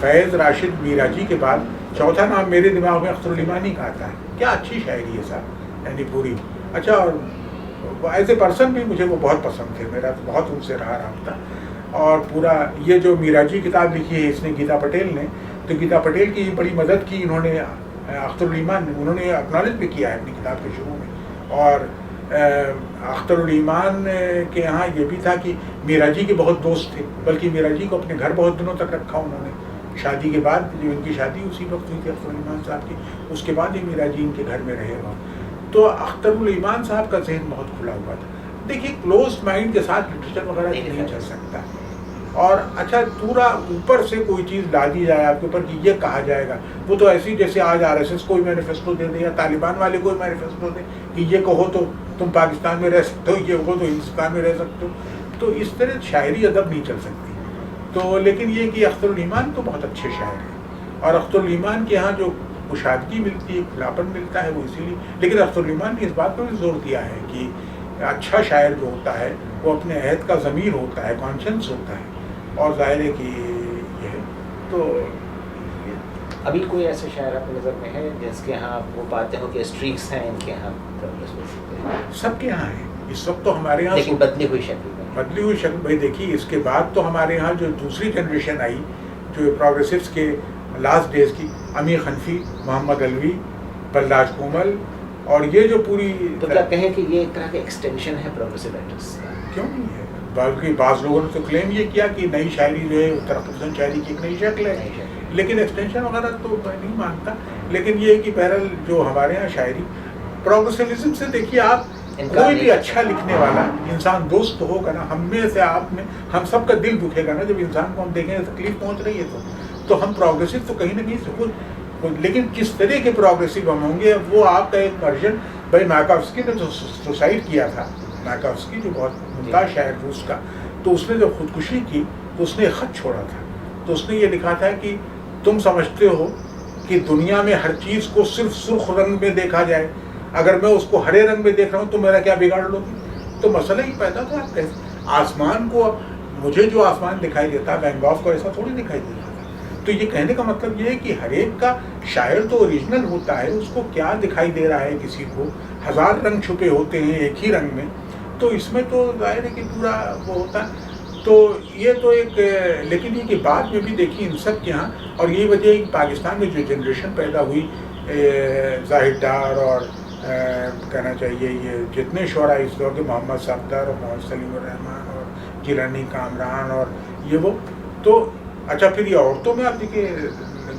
فیض راشد میرا جی کے بعد چوتھا نام میرے دماغ میں اختر الایمان ہی کا آتا ہے. کیا اچھی شاعری ہے صاحب، یعنی پوری. اچھا، اور ایز اے پرسن بھی مجھے وہ بہت پسند تھے، میرا تو بہت ان سے رہا رابطہ. اور پورا یہ جو میرا جی کتاب لکھی ہے اس نے گیتا پٹیل نے، تو گیتا پٹیل کی بڑی مدد کی انہوں نے اختر الایمان نے، انہوں نے اکنالج بھی کیا ہے اپنی کتاب کے شروع میں. اور اختر الایمان کے یہاں یہ بھی تھا کہ میرا جی کے بہت دوست تھے، بلکہ میرا جی کو اپنے گھر بہت دنوں تک رکھا انہوں نے. شادی کے بعد جو ان کی شادی اسی وقت ہوئی تھی اختر الایمان صاحب کی، اس کے بعد ہی میرا جی ان کے گھر میں رہے گا. تو اختر الایمان صاحب کا ذہن بہت کھلا ہوا تھا. دیکھیے کلوز مائنڈ کے ساتھ لٹریچر وغیرہ نہیں چل سکتا. اور اچھا پورا اوپر سے کوئی چیز لا دی جائے آپ کے اوپر کہ یہ کہا جائے گا، وہ تو ایسی جیسے آج RSS کوئی مینیفیسٹو دے دے یا طالبان والے کوئی مینیفیسٹو دے کہ یہ کہو تو تم پاکستان میں رہ سکتے ہو، یہ وہ تو ہندوستان میں رہ سکتے ہو. تو اس طرح شاعری ادب نہیں چل سکتی. تو لیکن یہ کہ اختر الایمان تو بہت اچھے شاعر ہیں، اور اختر الایمان کے ہاں جو کشادگی ملتی ہے، کھلاپن ملتا ہے، وہ اسی لیے. لیکن اختر الایمان نے اس بات پر بھی زور دیا ہے کہ اچھا شاعر جو ہوتا ہے وہ اپنے عہد کا ضمیر ہوتا ہے، کانشنس ہوتا ہے، اور ظاہر ہے کہ یہ ہے. تو
ابھی کوئی ایسے شاعر آپ کی نظر میں ہے جس کے ہاں وہ پاتے ہو کہ اسٹریکس ہیں ان کے ہاں؟
سب کے یہاں ہے اس وقت تو ہمارے یہاں،
لیکن بدلی ہوئی شکل میں.
بدلی ہوئی شکل. بھائی دیکھیے اس کے بعد تو ہمارے یہاں جو دوسری جنریشن آئی جو پروگریسوس کے لاسٹ ڈیز کی، امیر حنفی، محمد علوی، بلراج کومل، اور یہ جو پوری،
تو کیا کہیں کہ یہ ایک طرح کا ایکسٹینشن ہے پروگریسو رائٹرس کا؟
کیوں نہیں ہے؟ بلکہ بعض لوگوں نے تو کلیم یہ کیا کہ نئی شاعری جو ہے ترقی پسند شاعری کی ایک نئی شکل ہے. لیکن ایکسٹینشن وغیرہ تو میں نہیں مانتا. لیکن یہ ہے کہ بہرحال جو ہمارے یہاں شاعری پروگریسوزم سے، دیکھیے آپ کوئی بھی اچھا لکھنے والا انسان دوست تو ہوگا نا. ہم میں سے، آپ میں، ہم سب کا دل دکھے گا نا جب انسان کو ہم دیکھیں تکلیف پہنچ رہی ہے تو ہم پروگریسو تو کہیں نہ کہیں سے. لیکن کس طرح کے پروگریسو ہم ہوں گے وہ آپ کا ایک ورژن. بھائی مایاکوفسکی نے جو سوسائڈ کیا تھا، مایاکوفسکی جو بہت ممتاز شاعر روس کا، تو اس نے جب خودکشی کی تو اس نے ایک خط چھوڑا تھا. تو اس نے یہ لکھا تھا کہ تم سمجھتے ہو کہ دنیا میں ہر چیز کو صرف سرخ رنگ میں دیکھا جائے، اگر میں اس کو ہرے رنگ میں دیکھ رہا ہوں تو میرا کیا بگاڑ لو گی؟ تو مسئلہ ہی پیدا تھا. آپ کیسے آسمان کو، مجھے جو آسمان دکھائی دیتا ہے وین گوگ کو ایسا تھوڑی دکھائی دیتا تھا. تو یہ کہنے کا مطلب یہ ہے کہ ہر ایک کا شاعر تو اوریجنل ہوتا ہے، اس کو کیا دکھائی دے رہا ہے کسی کو. ہزار رنگ چھپے ہوتے ہیں ایک ہی رنگ میں. تو اس میں تو ظاہر ہے کہ پورا وہ ہوتا ہے. تو یہ تو ایک، لیکن یہ کہ بعد میں بھی دیکھیے ان سب کے یہاں، اور یہی وجہ ہے کہ پاکستان میں جو جنریشن پیدا ہوئی، زاہد ڈار اور کہنا چاہیے یہ جتنے شعراء اس دور کے، محمد صفدر اور محمد سلیم الرحمن اور جیلانی کامران اور یہ وہ. تو اچھا پھر یہ عورتوں میں آپ دیکھیے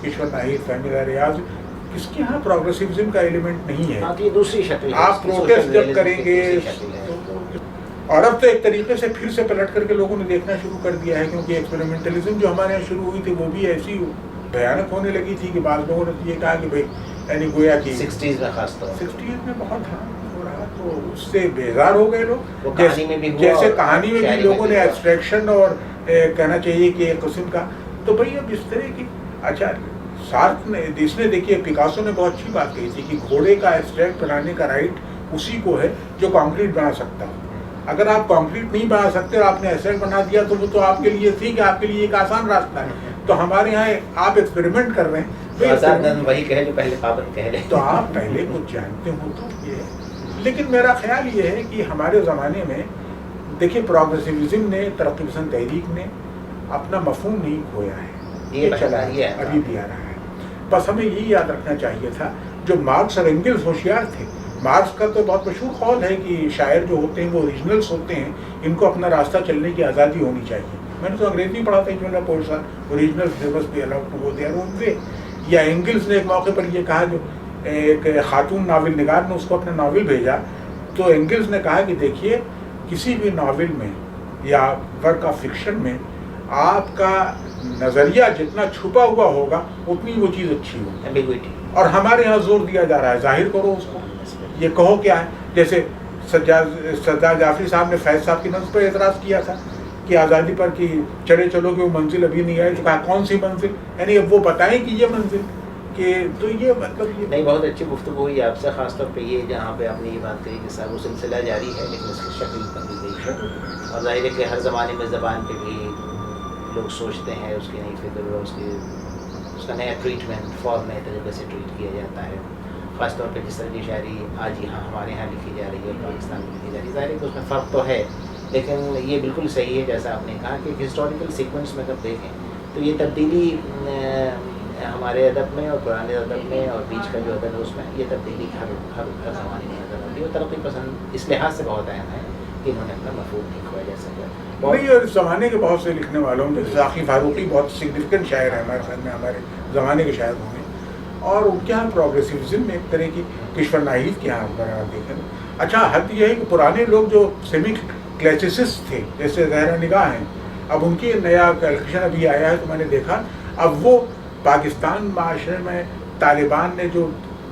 کشور ناہید، فہمیدہ ریاض، کس کے یہاں پروگریسوزم کا ایلیمنٹ نہیں ہے.
یہ دوسری شکل ہے.
آپ پروٹیسٹ جب کریں گے، اور اب تو ایک طریقے سے پھر سے پلٹ کر کے لوگوں نے دیکھنا شروع کر دیا ہے، کیونکہ ایکسپیریمنٹلزم جو ہمارے یہاں شروع ہوئی تھی وہ بھی ایسی بھیانک ہونے لگی تھی کہ بعض لوگوں نے یہ کہا کہ بھائی یعنی گویا کہ
60s میں خاص طور
60s میں بہت ہو رہا، تو اس سے بیزار ہو گئے لوگ.
جیسے
کہانی میں بھی لوگوں نے ایبسٹریکشن اور کہنا چاہیے کہ ایک قسم کا. تو بھائی اب اس طرح کی، اچھا سارتھ نے، اس نے دیکھیے پکاسو نے بہت اچھی بات کہی تھی کہ گھوڑے کا ایبسٹریکٹ بنانے کا رائٹ اسی کو ہے جو کانکریٹ بنا سکتا ہو. اگر آپ کانکریٹ نہیں بنا سکتے اور آپ نے ایسے بنا دیا تو وہ تو آپ کے لیے ٹھیک ہے، آپ کے لیے ایک آسان راستہ ہے. تو ہمارے یہاں آپ ایکسپیریمنٹ کر رہے ہیں،
وہی کہے جو پہلے پابند کہہ لیں،
تو آپ پہلے کچھ جانتے ہو تو یہ. لیکن میرا خیال یہ ہے کہ ہمارے زمانے میں دیکھیے پروگریسوزم نے، ترقی پسند تحریک نے اپنا مفہوم نہیں کھویا ہے. یہ چلا ہے، ابھی بھی آ رہا ہے. بس ہمیں یہی یاد رکھنا چاہیے تھا. جو مارکس اور اینگلز ہوشیار تھے. مارکس کا تو بہت مشہور قول ہے کہ شاعر جو ہوتے ہیں وہ اوریجنلس ہوتے ہیں، ان کو اپنا راستہ چلنے کی آزادی ہونی چاہیے. میں نے تو انگریزی پڑھا تھا جو پورسان original be allowed to go there own way. یا اینگلز نے ایک موقع پر یہ کہا، جو ایک خاتون ناول نگار نے اس کو اپنا ناول بھیجا، تو اینگلز نے کہا کہ دیکھیے کسی بھی ناول میں یا ورک آف فکشن میں آپ کا نظریہ جتنا چھپا ہوا ہوگا اتنی وہ چیز اچھی ہوگی. اور ہمارے یہاں زور دیا جا رہا ہے ظاہر کرو اس کو، یہ کہو کیا ہے. جیسے سجاد جعفری صاحب نے فیض صاحب کی نظم پر اعتراض کیا تھا کہ آزادی پر کہ چلے چلو کہ وہ منزل ابھی نہیں آئی، تو کہا کون سی منزل، یعنی اب وہ بتائیں کہ یہ منزل کہ. تو یہ مطلب یہ
نہیں، بہت اچھی گفتگو ہوئی آپ سے، خاص طور پہ یہ جہاں پہ آپ نے یہ بات کہی کہ صاحب وہ سلسلہ جاری ہے لیکن اس کی شکل بدل گئی ہے. اور ظاہر ہے کہ ہر زمانے میں زبان پہ بھی لوگ سوچتے ہیں، اس کی نئی فکر، اس کا نیا ٹریٹمنٹ، فارم نئے طریقے سے ٹریٹ کیا جاتا ہے. خاص طور پہ جس طرح کی شاعری آج یہاں ہمارے یہاں لکھی جا رہی ہے اور پاکستان میں لکھی جا رہی ہے، ظاہر ہے کہ اس میں فرق تو ہے، لیکن یہ بالکل صحیح ہے جیسا آپ نے کہا کہ ہسٹوریکل سیکوینس میں اگر دیکھیں تو یہ تبدیلی ہمارے ادب میں اور پرانے ادب میں اور بیچ کا جو ادب ہے اس میں یہ تبدیلی ہر زمانے میں نظر آتی ہے. اور ترقی پسند اس لحاظ سے بہت اہم ہے کہ انہوں نے اپنا مفہوم نہیں کھویا. جیسا
نہیں، اور اس زمانے کے بہت سے لکھنے والوں میں ذاقی فاروقی بہت سگنیفیکنٹ شاعر ہیں ہمارے خیال میں، ہمارے زمانے کے شاعر ہوں گے. اور ان کے یہاں پروگریسوزم میں ایک طرح کی، کشور ناہید کے یہاں اگر آپ دیکھیں. اچھا حد یہ ہے کہ پرانے لوگ جو سیمی کلاسسسٹ تھے جیسے زہرا نگاہ ہیں، اب ان کی نیا کلیکشن ابھی آیا ہے تو میں نے دیکھا اب وہ پاکستان معاشرے میں طالبان نے جو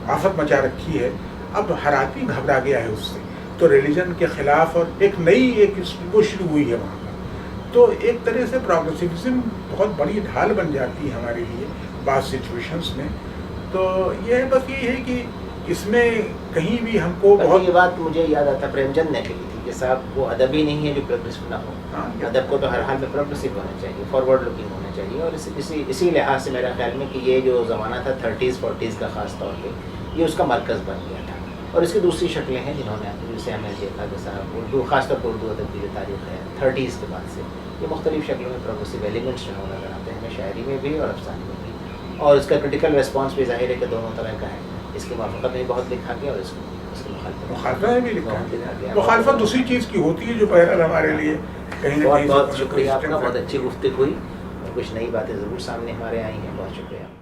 آفت مچا رکھی ہے، اب ہر آدمی گھبرا گیا ہے اس سے. تو ریلیجن کے خلاف اور ایک نئی ایک وہ شروع ہوئی ہے وہاں پر. تو ایک طرح سے پروگریسیوزم بہت بڑی ڈھال بن جاتی ہے ہمارے لیے بعض سچویشنس میں. تو یہ بس یہ ہے کہ اس میں کہیں بھی ہم کو بہت
یہ بات مجھے یاد آتا پریم چند نے کہی تھی کہ صاحب وہ ادب ہی نہیں ہے جو پروگریسو نہ ہو. ادب کو تو ہر حال میں پروگریسو ہونا چاہیے, فارورڈ لوکنگ ہونا چاہیے. اور اسی لحاظ سے میرا خیال میں کہ یہ جو زمانہ تھا 30s 40s کا خاص طور پہ یہ اس کا مرکز بن گیا تھا. اور اس کی دوسری شکلیں ہیں جنہوں نے جسے ہمیں دیکھا کہ صاحب اردو خاص طور پر اردو ادب کی جو تاریخ ہے 30s کے بعد سے یہ مختلف شکلوں میں پروگریسو ایلیمنٹس جو نظر آتے ہیں ہمیں شاعری میں بھی اور افسانے میں بھی. اور اس کا کرٹیکل ریسپانس بھی ظاہر ہے کہ دونوں طرح کا ہے. اس کی موافقت میں بہت لکھا گیا اور اس کی
مخالفت میں بھی لکھا گیا. مخالفت دوسری چیز کی ہوتی ہے جو بہرحال ہمارے لیے کہیں نہ کہیں.
بہت شکریہ آپ کا, بہت اچھی گفتگو ہوئی اور کچھ نئی باتیں ضرور سامنے ہمارے آئی ہیں. بہت شکریہ.